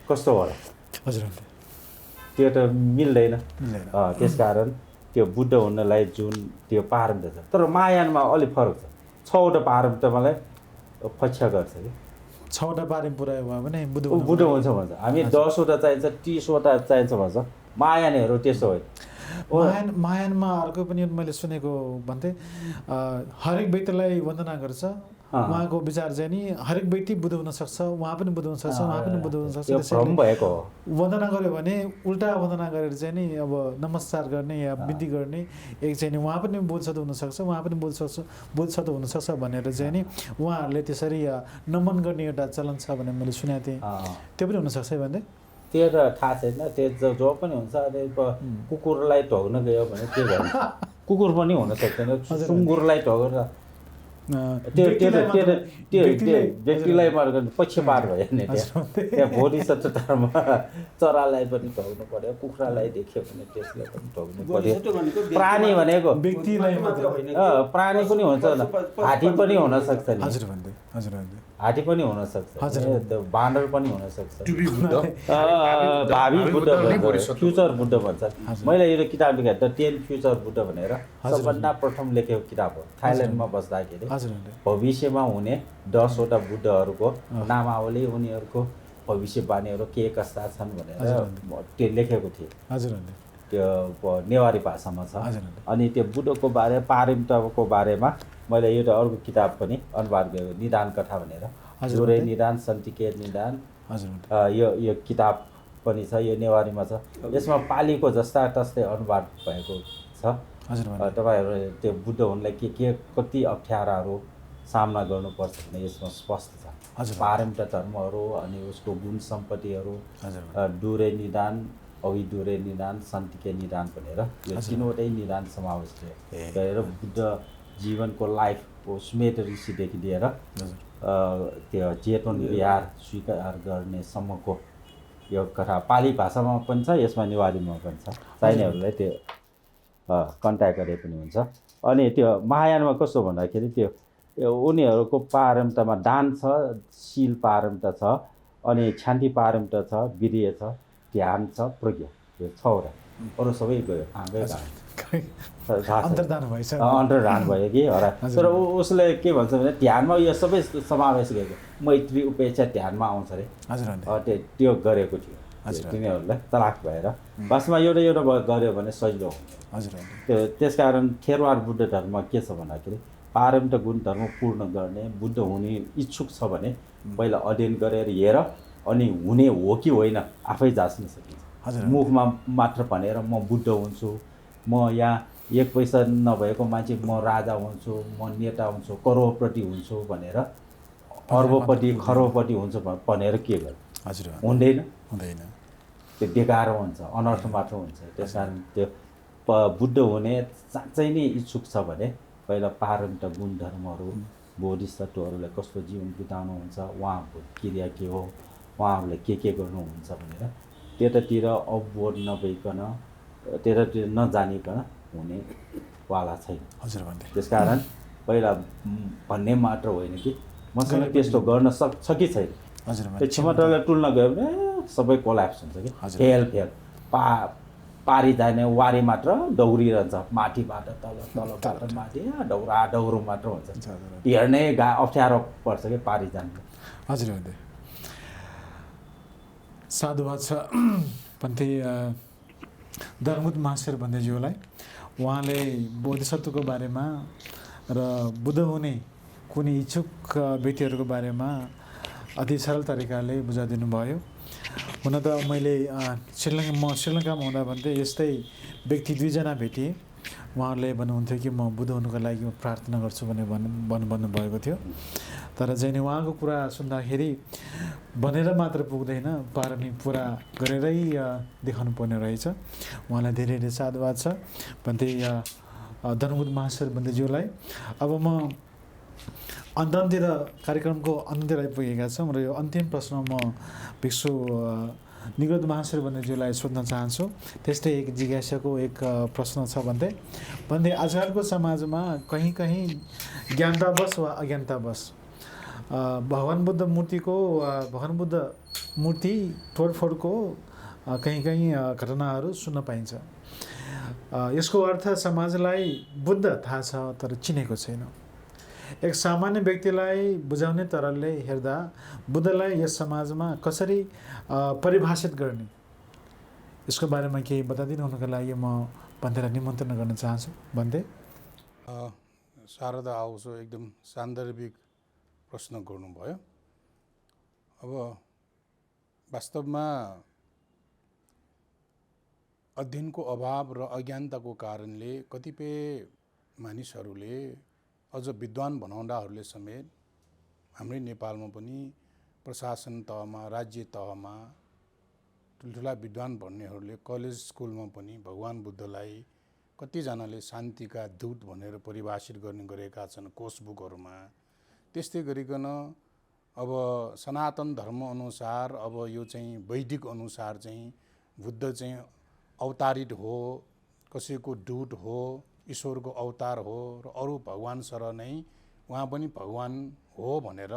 कस्तो होला? त्यो त मिल्दैन। त्यसकारण त्यो बुद्ध हुनलाई जुन त्यो पारम्परिक छ, तर महायानमा अलिक फरक छ। 6वटा पारम्परिक मलाई पक्ष गर्छ कि 6वटा पारम्परिक पुरा भयो भने बुद्ध हुन्छ भन्छ। हामी 10वटा चाहिन्छ, 30वटा चाहिन्छ भन्छ। महायानहरू त्यसो होइन। महायानमा अर्को पनि मैले सुनेको भन्थे, हरेक व्यक्तिलाई वन्दना गर्छ। उहाँको विचार चाहिँ नि हरेक व्यक्ति बुद्ध हुन सक्छ, उहाँ पनि बुद्ध हुन सक्छ, उहाँ पनि बुद्ध हुन सक्छ। भएको वन्दना गर्यो भने उल्टा वन्दना गरेर चाहिँ नि अब नमस्कार गर्ने या विन्ती गर्ने एक चाहिँ नि उहाँ पनि बोधसत्व हुनसक्छ, उहाँ पनि बोधसत्व हुनसक्छ भनेर चाहिँ नि उहाँहरूले त्यसरी नमन गर्ने एउटा चलन छ भनेर मैले सुनेको थिएँ। त्यो पनि हुनसक्छ है भन्दै? त्यो त थाहा छैन, त्यो जो पनि हुन्छ। कुकुरलाई ढोग्न गयो भने के गर्छ? कुकुर पनि हुन सक्दैन, सुँगुरलाई ढोगेर त्यो व्यक्तिलाई पक्षपात भयो नि। त्यहाँ बोधिसत्वमा चरालाई पनि ढोग्नु पर्यो, कुखुरालाई देख्यो भने त्यसलाई पनि ढोग्नु पर्यो। प्राणी भनेको प्राणी पनि हुन्छ, हात्ती पनि हुनसक्छ नि, हात्ती पनि हुनसक्छ, बाँदर पनि हुनसक्छ। भावी बुद्ध फ्युचर बुद्ध भन्छ। मैले यो किताब लेखेँ द 10 फ्युचर बुद्ध भनेर, सबभन्दा प्रथम लेखेको किताब हो। थाइल्यान्डमा बस्दाखेरि भविष्यमा हुने 10वटा बुद्धहरूको नामावली, उनीहरूको भविष्यवाणीहरू के कस्ता छन् भनेर त्यो लेखेको थिएँ। त्यो नेवारी भाषामा छ। अनि त्यो बुद्धको बारे पारमितको बारेमा मैले एउटा अर्को किताब पनि अनुवाद गरेको, निदान कथा भनेर, जोरे निदान सन्तिके निदान। यो किताब पनि छ, यो नेवारीमा छ। यसमा पालीको जस्ता तस्तै अनुवाद भएको छ। तपाईँहरू त्यो बुद्ध हुनलाई के कति अप्ठ्याराहरू सामना गर्नुपर्छ भने यसमा स्पष्ट छ। पारमित धर्महरू अनि उसको गुण सम्पत्तिहरू, डुरे निदान, अविदुरे निदान, सन्तिके निदान भनेर यो 3वटै निदान समावेश गरेर बुद्ध जीवनको लाइफको सुमेध ऋषिदेखि लिएर त्यो जेतवन विहार स्वीकार गर्नेसम्मको यो कथा पाली भाषामा पनि छ, यसमा नेवारीमा पनि छ। चाहिनेहरूलाई त्यो कन्ट्याक्ट गरे पनि हुन्छ। अनि त्यो महायानमा कस्तो भन्दाखेरि त्यो उनीहरूको पारमितामा दान छ, शील पारमिता छ, अनि शान्ति पारमिता छ, विधेय छ, ध्यान छ, प्रज्ञा, यो 6वटा। अरू सबै गयो आँगै अन्तर्धान भएछ अन्तर्धान भयो कि हरा तर उसले के भन्छ भने ध्यानमा यो सबै समावेश गरेको मैत्री उपेक्षा ध्यानमा आउँछ अरे हजुर त्यो गरेको थियो तिनीहरूलाई तलाक भएर वास्तवमा एउटा एउटा गऱ्यो भने सजिलो हुन्छ हजुर त्यो त्यसकारण थेरवाद बुद्ध धर्म के छ भन्दाखेरि पारम्परिक गुण धर्म पूर्ण गर्ने बुद्ध हुने इच्छुक छ भने पहिला अध्ययन गरेर हेर अनि हुने हो कि होइन आफै जाँच्न सकिन्छ मुखमा मात्र भनेर म बुद्ध हुन्छु म यहाँ 1 पैसा नभएको मान्छे म राजा हुन्छु म नेता हुन्छु करोडपति हुन्छु भनेर अर्बपति खरबपति हुन्छ भनेर के गर्नु हजुर हुँदैन हुँदैन त्यो बेकार हुन्छ अनर्थ मात्र हुन्छ त्यस कारण त्यो बुद्ध हुने साँच्चै नै इच्छुक छ भने पहिला पारम्परिक गुण धर्महरू बोधिसत्वहरूले कस्तो जीवन बिताउनुहुन्छ उहाँहरूको क्रिया के हो उहाँहरूले के गर्नुहुन्छ भनेर त्यतातिर अवबोध नभइकन त्यतातिर नजानिकन हुनेवाला छैन हजुर भन्दै त्यसकारण पहिला भन्ने मात्र होइन कि मसँग त्यस्तो गर्न सक्छ कि छैन हजुर त्यो क्षमतालाई टुल्न गयो भने सबै कोल्याप्स हुन्छ कि फेल पारी जाने वारी मात्र दौडिरहन्छ माथिबाट तलबाट माथि डौरो मात्र हुन्छ हेर्ने अप्ठ्यारो पर्छ कि पारी जानु हजुर भन्दै साधुवाद छ भन्थे धर्मबुद्ध महाशय भन्दैज्यूलाई उहाँले बोधिसत्वको बारेमा र बुद्ध हुने कुनै इच्छुक व्यक्तिहरूको बारेमा अति सरल तरिकाले बुझाइदिनु भयो हुन त मैले श्रीलङ्कामा हुँदा भन्दै यस्तै व्यक्ति 2 जना भेटेँ उहाँहरूले भन्नुहुन्थ्यो कि म बुद्ध हुनुको लागि म प्रार्थना गर्छु भनेर भन्नुभएको थियो तर चाहिँ उहाँको कुरा सुन्दाखेरि भनेर मात्र पुग्दैन पारमी पुरा गरेरै देखाउनु पर्ने रहेछ उहाँलाई धेरै धेरै साधुवाद छ भन्दै धर्मबुद्ध महाशय बन्देज्यूलाई अब म अन्त्यतिर कार्यक्रमको अन्त्यतिर आइपुगेका छौँ र यो अन्तिम प्रश्न म भिक्षु निगत महाशय बन्देज्यूलाई सोध्न चाहन्छु त्यस्तै एक जिज्ञासाको एक प्रश्न छ भन्दै आजकलको समाजमा कहीँ ज्ञानतावश वा अज्ञानतावश भगवान बुद्ध मूर्ति तोडफोडको कहीँ घटनाहरू सुन्न पाइन्छ यसको अर्थ समाजलाई बुद्ध थाहा छ तर चिनेको छैन एक सामान्य व्यक्तिलाई बुझाउने तरहले हेर्दा बुद्धलाई यस समाजमा कसरी परिभाषित गर्ने यसको बारेमा केही बताइदिनु हुनुको लागि म भन्दैलाई निमन्त्रण गर्न चाहन्छु भन्दै शारदा आउँछु एकदम सान्दर्भिक प्रश्न गर्नुभयो अब वास्तवमा अध्ययनको अभाव र अज्ञानताको कारणले कतिपय मानिसहरूले अझ विद्वान भनाउँदाहरूले समेत हाम्रै नेपालमा पनि प्रशासन तहमा राज्य तहमा ठुल्ठुला विद्वान भन्नेहरूले कलेज स्कुलमा पनि भगवान बुद्धलाई कतिजनाले शान्तिका दूत भनेर परिभाषित गर्ने गरेका छन् कोर्सबुकहरूमा त्यस्तै गरिकन अब सनातन धर्म अनुसार अब यो चाहिँ वैदिक अनुसार चाहिँ बुद्ध चाहिँ अवतारित हो कसैको दूत हो ईश्वरको अवतार हो र अरू भगवान सर नै उहाँ पनि भगवान हो भनेर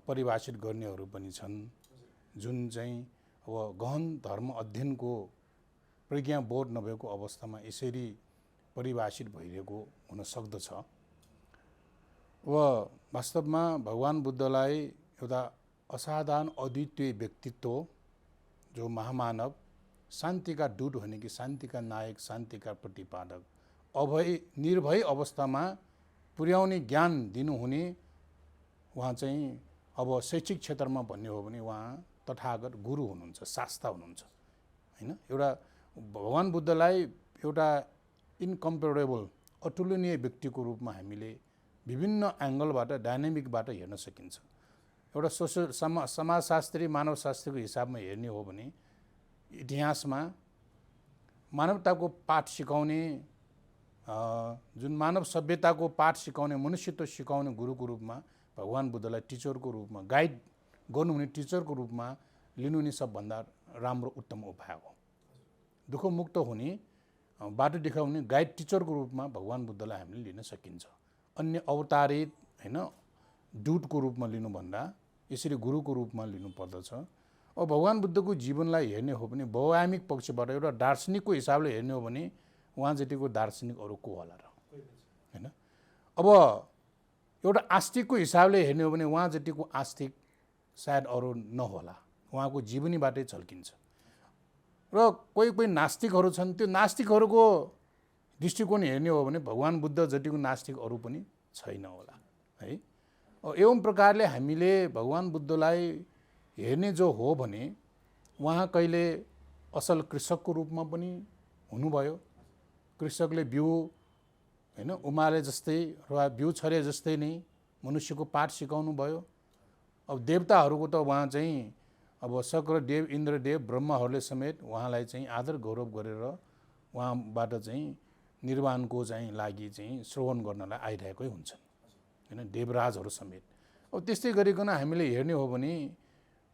परिभाषित गर्नेहरू पनि छन् जुन चाहिँ अब गहन धर्म अध्ययनको प्रज्ञाबोध नभएको अवस्थामा यसरी परिभाषित भइरहेको हुन सक्दछ अब वास्तवमा भगवान बुद्धलाई एउटा असाधारण अद्वितीय व्यक्तित्व जो महामानव शान्तिका दूत भने कि शान्तिका नायक शान्तिका प्रतिपादक निर्भय अवस्थामा पुर्याउने ज्ञान दिनुहुने उहाँ चाहिँ अब शैक्षिक क्षेत्रमा भन्ने हो भने उहाँ तथागत गुरु हुनुहुन्छ शास्ता हुनुहुन्छ हैन एउटा भगवान बुद्धलाई एउटा इनकम्पेरेबल अतुलनीय व्यक्तिको रूपमा हामीले विभिन्न एङ्गलबाट डाइनामिकबाट हेर्न सकिन्छ एउटा सोसियल समाजशास्त्री मानवशास्त्रीको हिसाबमा हेर्ने हो भने इतिहासमा मानवताको पाठ सिकाउने जुन मानव सभ्यताको पाठ सिकाउने मनुष्यत्व सिकाउने गुरुको रूपमा भगवान बुद्धलाई टिचरको रूपमा गाइड गर्नुहुने टिचरको रूपमा लिनुहुने सबभन्दा राम्रो उत्तम उपाय हो दुःखमुक्त हुने बाटो देखाउने गाइड टिचरको रूपमा भगवान बुद्धलाई हामीले लिन सकिन्छ अन्य अवतारित हैन दूतको रूपमा लिनुभन्दा यसरी गुरुको रूपमा लिनुपर्दछ अब भगवान बुद्धको जीवनलाई हेर्ने हो भने बहुआयामिक पक्षबाट एउटा दार्शनिकको हिसाबले हेर्ने हो भने उहाँ जतिको दार्शनिक अरू को होला र होइन। अब एउटा आस्तिकको हिसाबले हेर्ने हो भने उहाँ जतिको आस्तिक सायद अरू नहोला, उहाँको जीवनीबाटै झल्किन्छ। र कोही कोही नास्तिकहरू छन्, त्यो नास्तिकहरूको दृष्टिकोण हेर्ने हो भने भगवान बुद्ध जतिको नास्तिक अरू पनि छैन होला है। एवं प्रकारले हामीले भगवान बुद्धलाई हेर्ने जो हो भने उहाँ कहिले असल कृषकको रूपमा पनि हुनुभयो। कृषकले बिउ होइन उमाले जस्तै वा बिउ छरे जस्तै नै मनुष्यको पाठ सिकाउनु भयो। अब देवताहरूको त उहाँ चाहिँ अब शक्रदेव, इन्द्रदेव, ब्रह्माहरूले समेत उहाँलाई चाहिँ आदर गौरव गरेर उहाँबाट चाहिँ निर्वाणको चाहिँ लागि चाहिँ श्रवण गर्नलाई आइरहेकै हुन्छन् होइन, देवराजहरू समेत। अब त्यस्तै गरिकन हामीले हेर्ने हो भने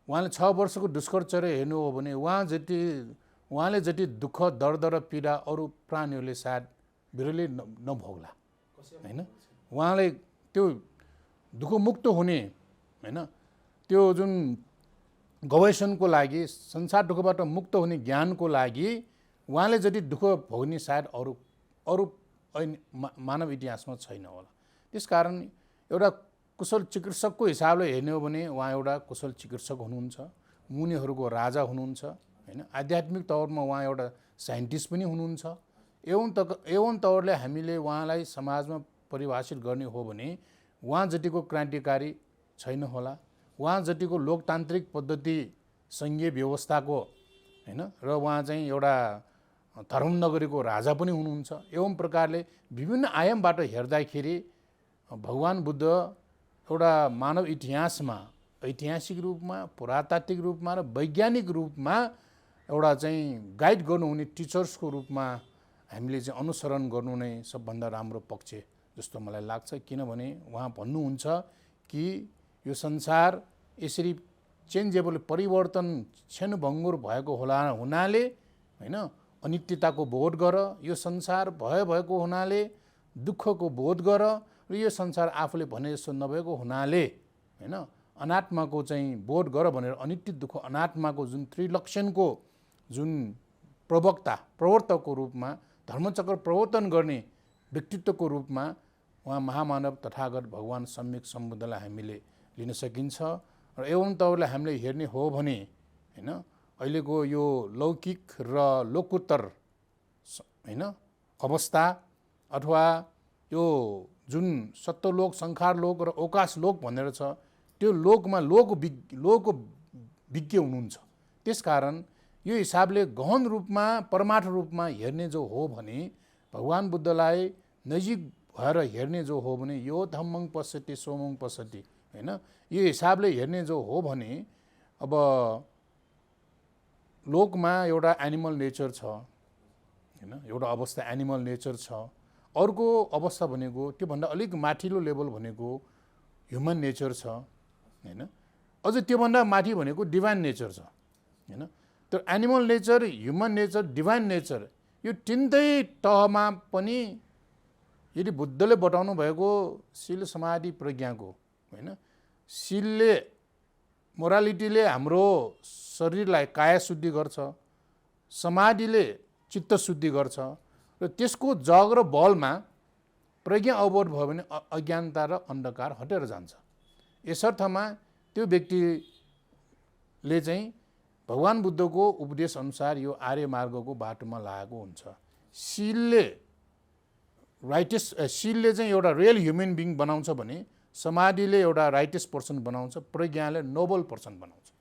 उहाँले 6 वर्षको दुष्कर्चर्य हेर्नु हो भने उहाँले जति दुःख, दर्द र पीडा अरू प्राणीहरूले सायद बिरलै नभोग्ला होइन। उहाँले त्यो दुःखमुक्त हुने होइन, त्यो जुन गवेषणको लागि, संसार दुःखबाट मुक्त हुने ज्ञानको लागि उहाँले जति दुःख भोग्ने सायद अरू मानव इतिहासमा छैन होला। त्यसकारण एउटा कुशल चिकित्सकको हिसाबले हेर्ने हो भने उहाँ एउटा कुशल चिकित्सक हुनुहुन्छ, मुनिहरूको राजा हुनुहुन्छ होइन। आध्यात्मिक तौरमा उहाँ एउटा साइन्टिस्ट पनि हुनुहुन्छ। एवं तौरले हामीले उहाँलाई समाजमा परिभाषित गर्ने हो भने उहाँ जतिको क्रान्तिकारी छैन होला, उहाँ जतिको लोकतान्त्रिक पद्धति सङ्घीय व्यवस्थाको होइन र उहाँ चाहिँ एउटा धर्मनगरीको राजा पनि हुनुहुन्छ। एवं प्रकारले विभिन्न आयामबाट हेर्दाखेरि भगवान बुद्ध एउटा मानव इतिहासमा ऐतिहासिक रूपमा, पुरातात्विक रूपमा र वैज्ञानिक रूपमा एउटा चाहिँ गाइड गर्नुहुने टिचर्सको रूपमा हामीले चाहिँ अनुसरण गर्नु नै सबभन्दा राम्रो पक्ष जस्तो मलाई लाग्छ। किनभने उहाँ भन्नुहुन्छ कि यो संसार यसरी चेन्जेबल, परिवर्तन क्षणभङ्गुर भएको हुनाले होइन, अनित्यताको बोध गर, यो संसार भएको हुनाले दुःखको बोध गर, र यो संसार आफूले भने जस्तो नभएको हुनाले होइन अनात्माको चाहिँ बोध गर भनेर अनित्य दुःख अनात्माको जुन त्रिलक्षणको जुन प्रवर्तकको रूपमा, धर्मचक्र प्रवर्तन गर्ने व्यक्तित्वको रूपमा उहाँ महामानव तथागत भगवान सम्यक सम्बुद्धलाई हामीले लिन सकिन्छ। र एवं तौरले हामीले हेर्ने हो भने होइन अहिलेको यो लौकिक र लोकोत्तर होइन अवस्था अथवा यो जुन सत्यलोक, संखार लोक र अवकाश लोक भनेर छ, त्यो लोकमा लोक विज्ञ हुनुहुन्छ। त्यसकारण यो हिसाबले गहन रूपमा, परमार्थ रूपमा हेर्ने जो हो भने भगवान बुद्धलाई नजिक भएर हेर्ने जो हो भने यो धम्मं पश्यति सोमं पश्यति होइन, यो हिसाबले हेर्ने जो हो भने अब लोकमा एउटा एनिमल नेचर छ होइन, एउटा अवस्था एनिमल नेचर छ। अर्को अवस्था भनेको त्योभन्दा अलिक माथिल्लो लेभल भनेको ह्युमन नेचर छ होइन। अझ त्योभन्दा माथि भनेको डिभाइन नेचर छ होइन। त्यो animal nature, human nature, divine nature यो तिनटै तहमा पनि यदि बुद्धले बताउनु भएको शील, समाधि, प्रज्ञाको होइन, शीलले, मोरालिटीले हाम्रो शरीरलाई काया शुद्धि गर्छ, समाधिले चित्त शुद्धि गर्छ, र त्यसको जग र बलमा प्रज्ञा अवबोध भयो भने अज्ञानता र अन्धकार हटेर जान्छ। यसर्थमा त्यो व्यक्तिले चाहिँ भगवान बुद्धको उपदेश अनुसार यो आर्य मार्गको बाटोमा लागेको हुन्छ। शीलले चाहिँ एउटा रियल ह्युमन बिङ बनाउँछ भने समाधिले एउटा राइटेस पर्सन बनाउँछ, प्रज्ञाले नोबल पर्सन बनाउँछ।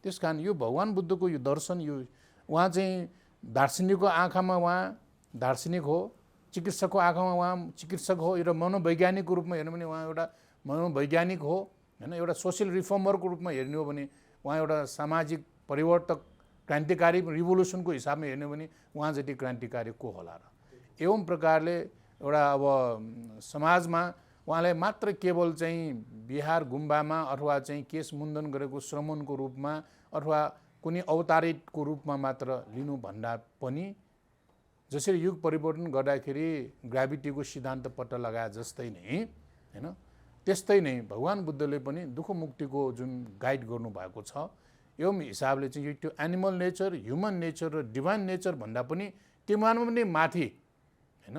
त्यसकारण यो भगवान बुद्धको यो दर्शन, यो उहाँ चाहिँ दार्शनिकको आँखामा उहाँ दार्शनिक हो, चिकित्सकको आँखामा उहाँ चिकित्सक हो, र मनोवैज्ञानिकको रूपमा हेर्नु भने उहाँ एउटा मनोवैज्ञानिक हो होइन। एउटा सोसियल रिफर्मरको रूपमा हेर्ने हो भने उहाँ एउटा सामाजिक परिवर्तक, क्रान्तिकारी, रिभोल्युसनको हिसाबमा हेर्ने हो भने उहाँ जति क्रान्तिकारी को होला र। एवं प्रकारले एउटा अब समाजमा उहाँलाई मात्र केवल चाहिँ बिहार गुम्बामा अथवा चाहिँ केश मुण्डन गरेको श्रमणको रूपमा अथवा कुनै अवतारितको रूपमा मात्र लिनु भन्दा पनि जसरी युग परिवर्तन गर्दाखेरि ग्राभिटीको सिद्धान्त पत्ता लगाए जस्तै नै होइन, त्यस्तै नै भगवान बुद्धले पनि दुःख मुक्तिको जुन गाइड गर्नुभएको छ। एवं हिसाबले चाहिँ त्यो एनिमल नेचर, ह्युमन नेचर र डिभाइन नेचर भन्दा पनि त्योभन्दा पनि माथि हैन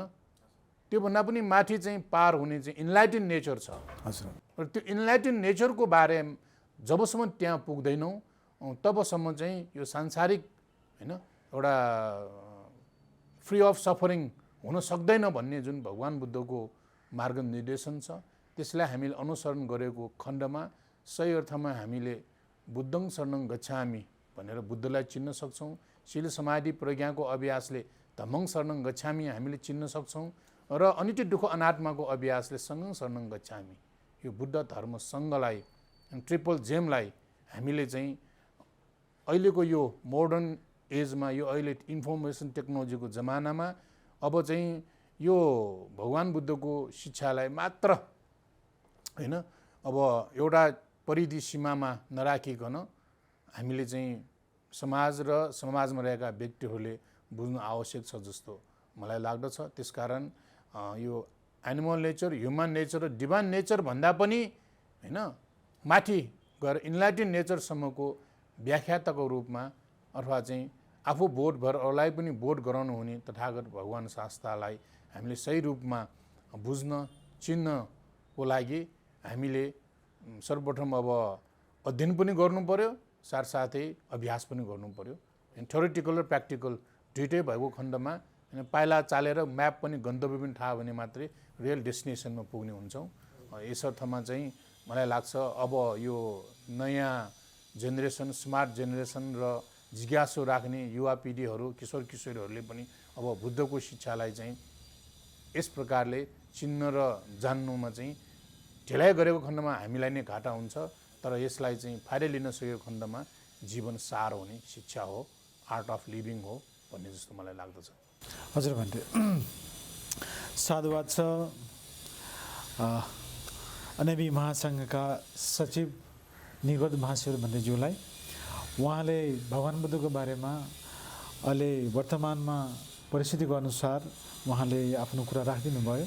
त्योभन्दा पनि माथि चाहिँ पार हुने चाहिँ इन्लाइटेन नेचर छ हजुर र त्यो इन्लाइटेन नेचरको बारे जबसम्म त्यहाँ पुग्दैनौँ तबसम्म चाहिँ यो सांसारिक हैन एउटा फ्री अफ सफरिङ हुन सक्दैन भन्ने जुन भगवान् बुद्धको मार्ग निर्देशन छ त्यसलाई हामीले अनुसरण गरेको खण्डमा सही अर्थमा हामीले बुद्धं शरणं गच्छामि भनेर बुद्धलाई चिन्न सक्छौँ। शील समाधि प्रज्ञाको अभ्यासले धम्मं शरणं गच्छामि हामीले चिन्न सक्छौँ र अनित्य दुःख अनात्माको अभ्यासले सङ्घं शरणं गच्छामि यो बुद्ध धर्म सङ्घलाई ट्रिपल जेमलाई हामीले चाहिँ अहिलेको यो मोडर्न एजमा यो अहिले इन्फर्मेसन टेक्नोलोजीको जमानामा अब चाहिँ यो भगवान् बुद्धको शिक्षालाई मात्र हैन अब एउटा परिधि सीमामा नराखिकन हामीले चाहिँ समाज र समाजमा रहेका व्यक्तिहरूले बुझ्नु आवश्यक छ जस्तो मलाई लाग्दछ। त्यसकारण यो एनिमल नेचर ह्युमन नेचर र डिभाइन नेचर भन्दा पनि हैन माथि गएर इन्लाइटेन नेचरसम्मको व्याख्याताको रूपमा अथवा चाहिँ आफू बोध भएर अरूलाई पनि बोध गराउनु हुने तथागत भगवान् शास्त्रलाई हामीले सही रूपमा बुझ्न चिन्नको लागि हामीले सर्वप्रथम अब अध्ययन पनि गर्नु पर्यो साथसाथै अभ्यास पनि गर्नु पर्यो। थ्योरिटिकल र प्र्याक्टिकल दुइटै भएको खण्डमा पाइला चालेर म्याप पनि गन्तव्य पनि थाहा भने मात्रै रियल डेस्टिनेसनमा पुग्ने हुन्छौँ। यस अर्थमा चाहिँ मलाई लाग्छ अब यो नयाँ जेनेरेसन स्मार्ट जेनेरेसन र जिज्ञासु राख्ने युवा पिँढीहरू किशोर किशोरीहरूले पनि अब बुद्धको शिक्षालाई चाहिँ यस प्रकारले चिन्न र जान्नुमा चाहिँ ढिलाइ गरेको खण्डमा हामीलाई नै घाटा हुन्छ तर यसलाई चाहिँ फाइदा लिन सकेको खण्डमा जीवन सार हुने शिक्षा हो आर्ट अफ लिभिङ हो भन्ने जस्तो मलाई लाग्दछ। हजुर भन्थे साधुवाद छ अनबी महासङ्घका सचिव निगोद महाशिर भन्देज्यूलाई उहाँले भगवान् बुद्धको बारेमा अहिले वर्तमानमा परिस्थितिको अनुसार उहाँले आफ्नो कुरा राखिदिनु भयो।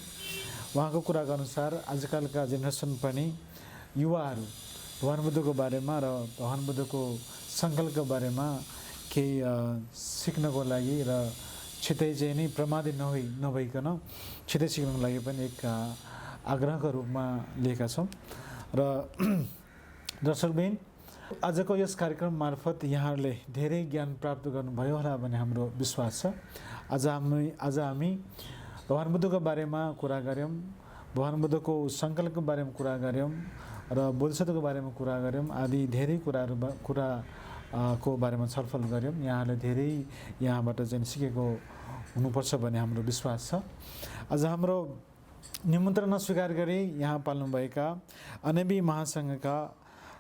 उहाँको कुराको अनुसार आजकलका जेनेरेसन पनि युवाहरू भगवान् बुद्धको बारेमा र भगवान् बुद्धको सङ्कल्पको बारेमा केही सिक्नको लागि र छिटै चाहिँ नै प्रमादित नभइकन छिटै सिक्नको लागि पनि एक आग्रहको रूपमा लिएका छौँ। र दर्शकबिन आजको यस कार्यक्रम मार्फत यहाँहरूले धेरै ज्ञान प्राप्त गर्नुभयो होला भन्ने हाम्रो विश्वास छ। आज हामी भगवान् बुद्धको बारेमा कुरा गऱ्यौँ, भगवान् बुद्धको सङ्कल्पको बारेमा कुरा गऱ्यौँ र बोधिसत्वको बारेमा कुरा गऱ्यौँ आदि धेरै कुराको बारेमा छलफल गऱ्यौँ। यहाँहरूले धेरै यहाँबाट चाहिँ सिकेको हुनुपर्छ भन्ने हाम्रो विश्वास छ। आज हाम्रो निमन्त्रण स्वीकार गरी यहाँ पाल्नुभएका अनबी महासङ्घका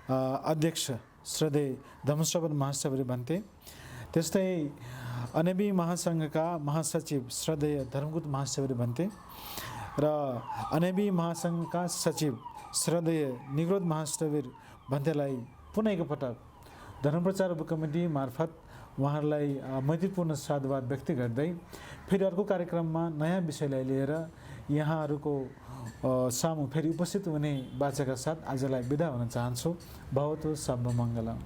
अध्यक्ष श्रद्धेय धम्मश्रवण महाशिवरी भन्थे, त्यस्तै अनबी महासङ्घका महासचिव श्रद्धेय धर्मगुप्त महाशिवरी भन्थे र अनबी महासङ्घका सचिव श्रद्धेय निगोद महाशिवरी भन्थेलाई पुनः एकपटक धर्मप्रचार उपकमिटी मार्फत उहाँहरूलाई मैत्रीपूर्ण साधुवाद व्यक्त गर्दै फेरि अर्को कार्यक्रममा नयाँ विषयलाई लिएर यहाँहरूको सामु फेरि उपस्थित हुने बाचाका साथ आजलाई बिदा हुन चाहन्छु। भवतु सर्वमङ्गलम्।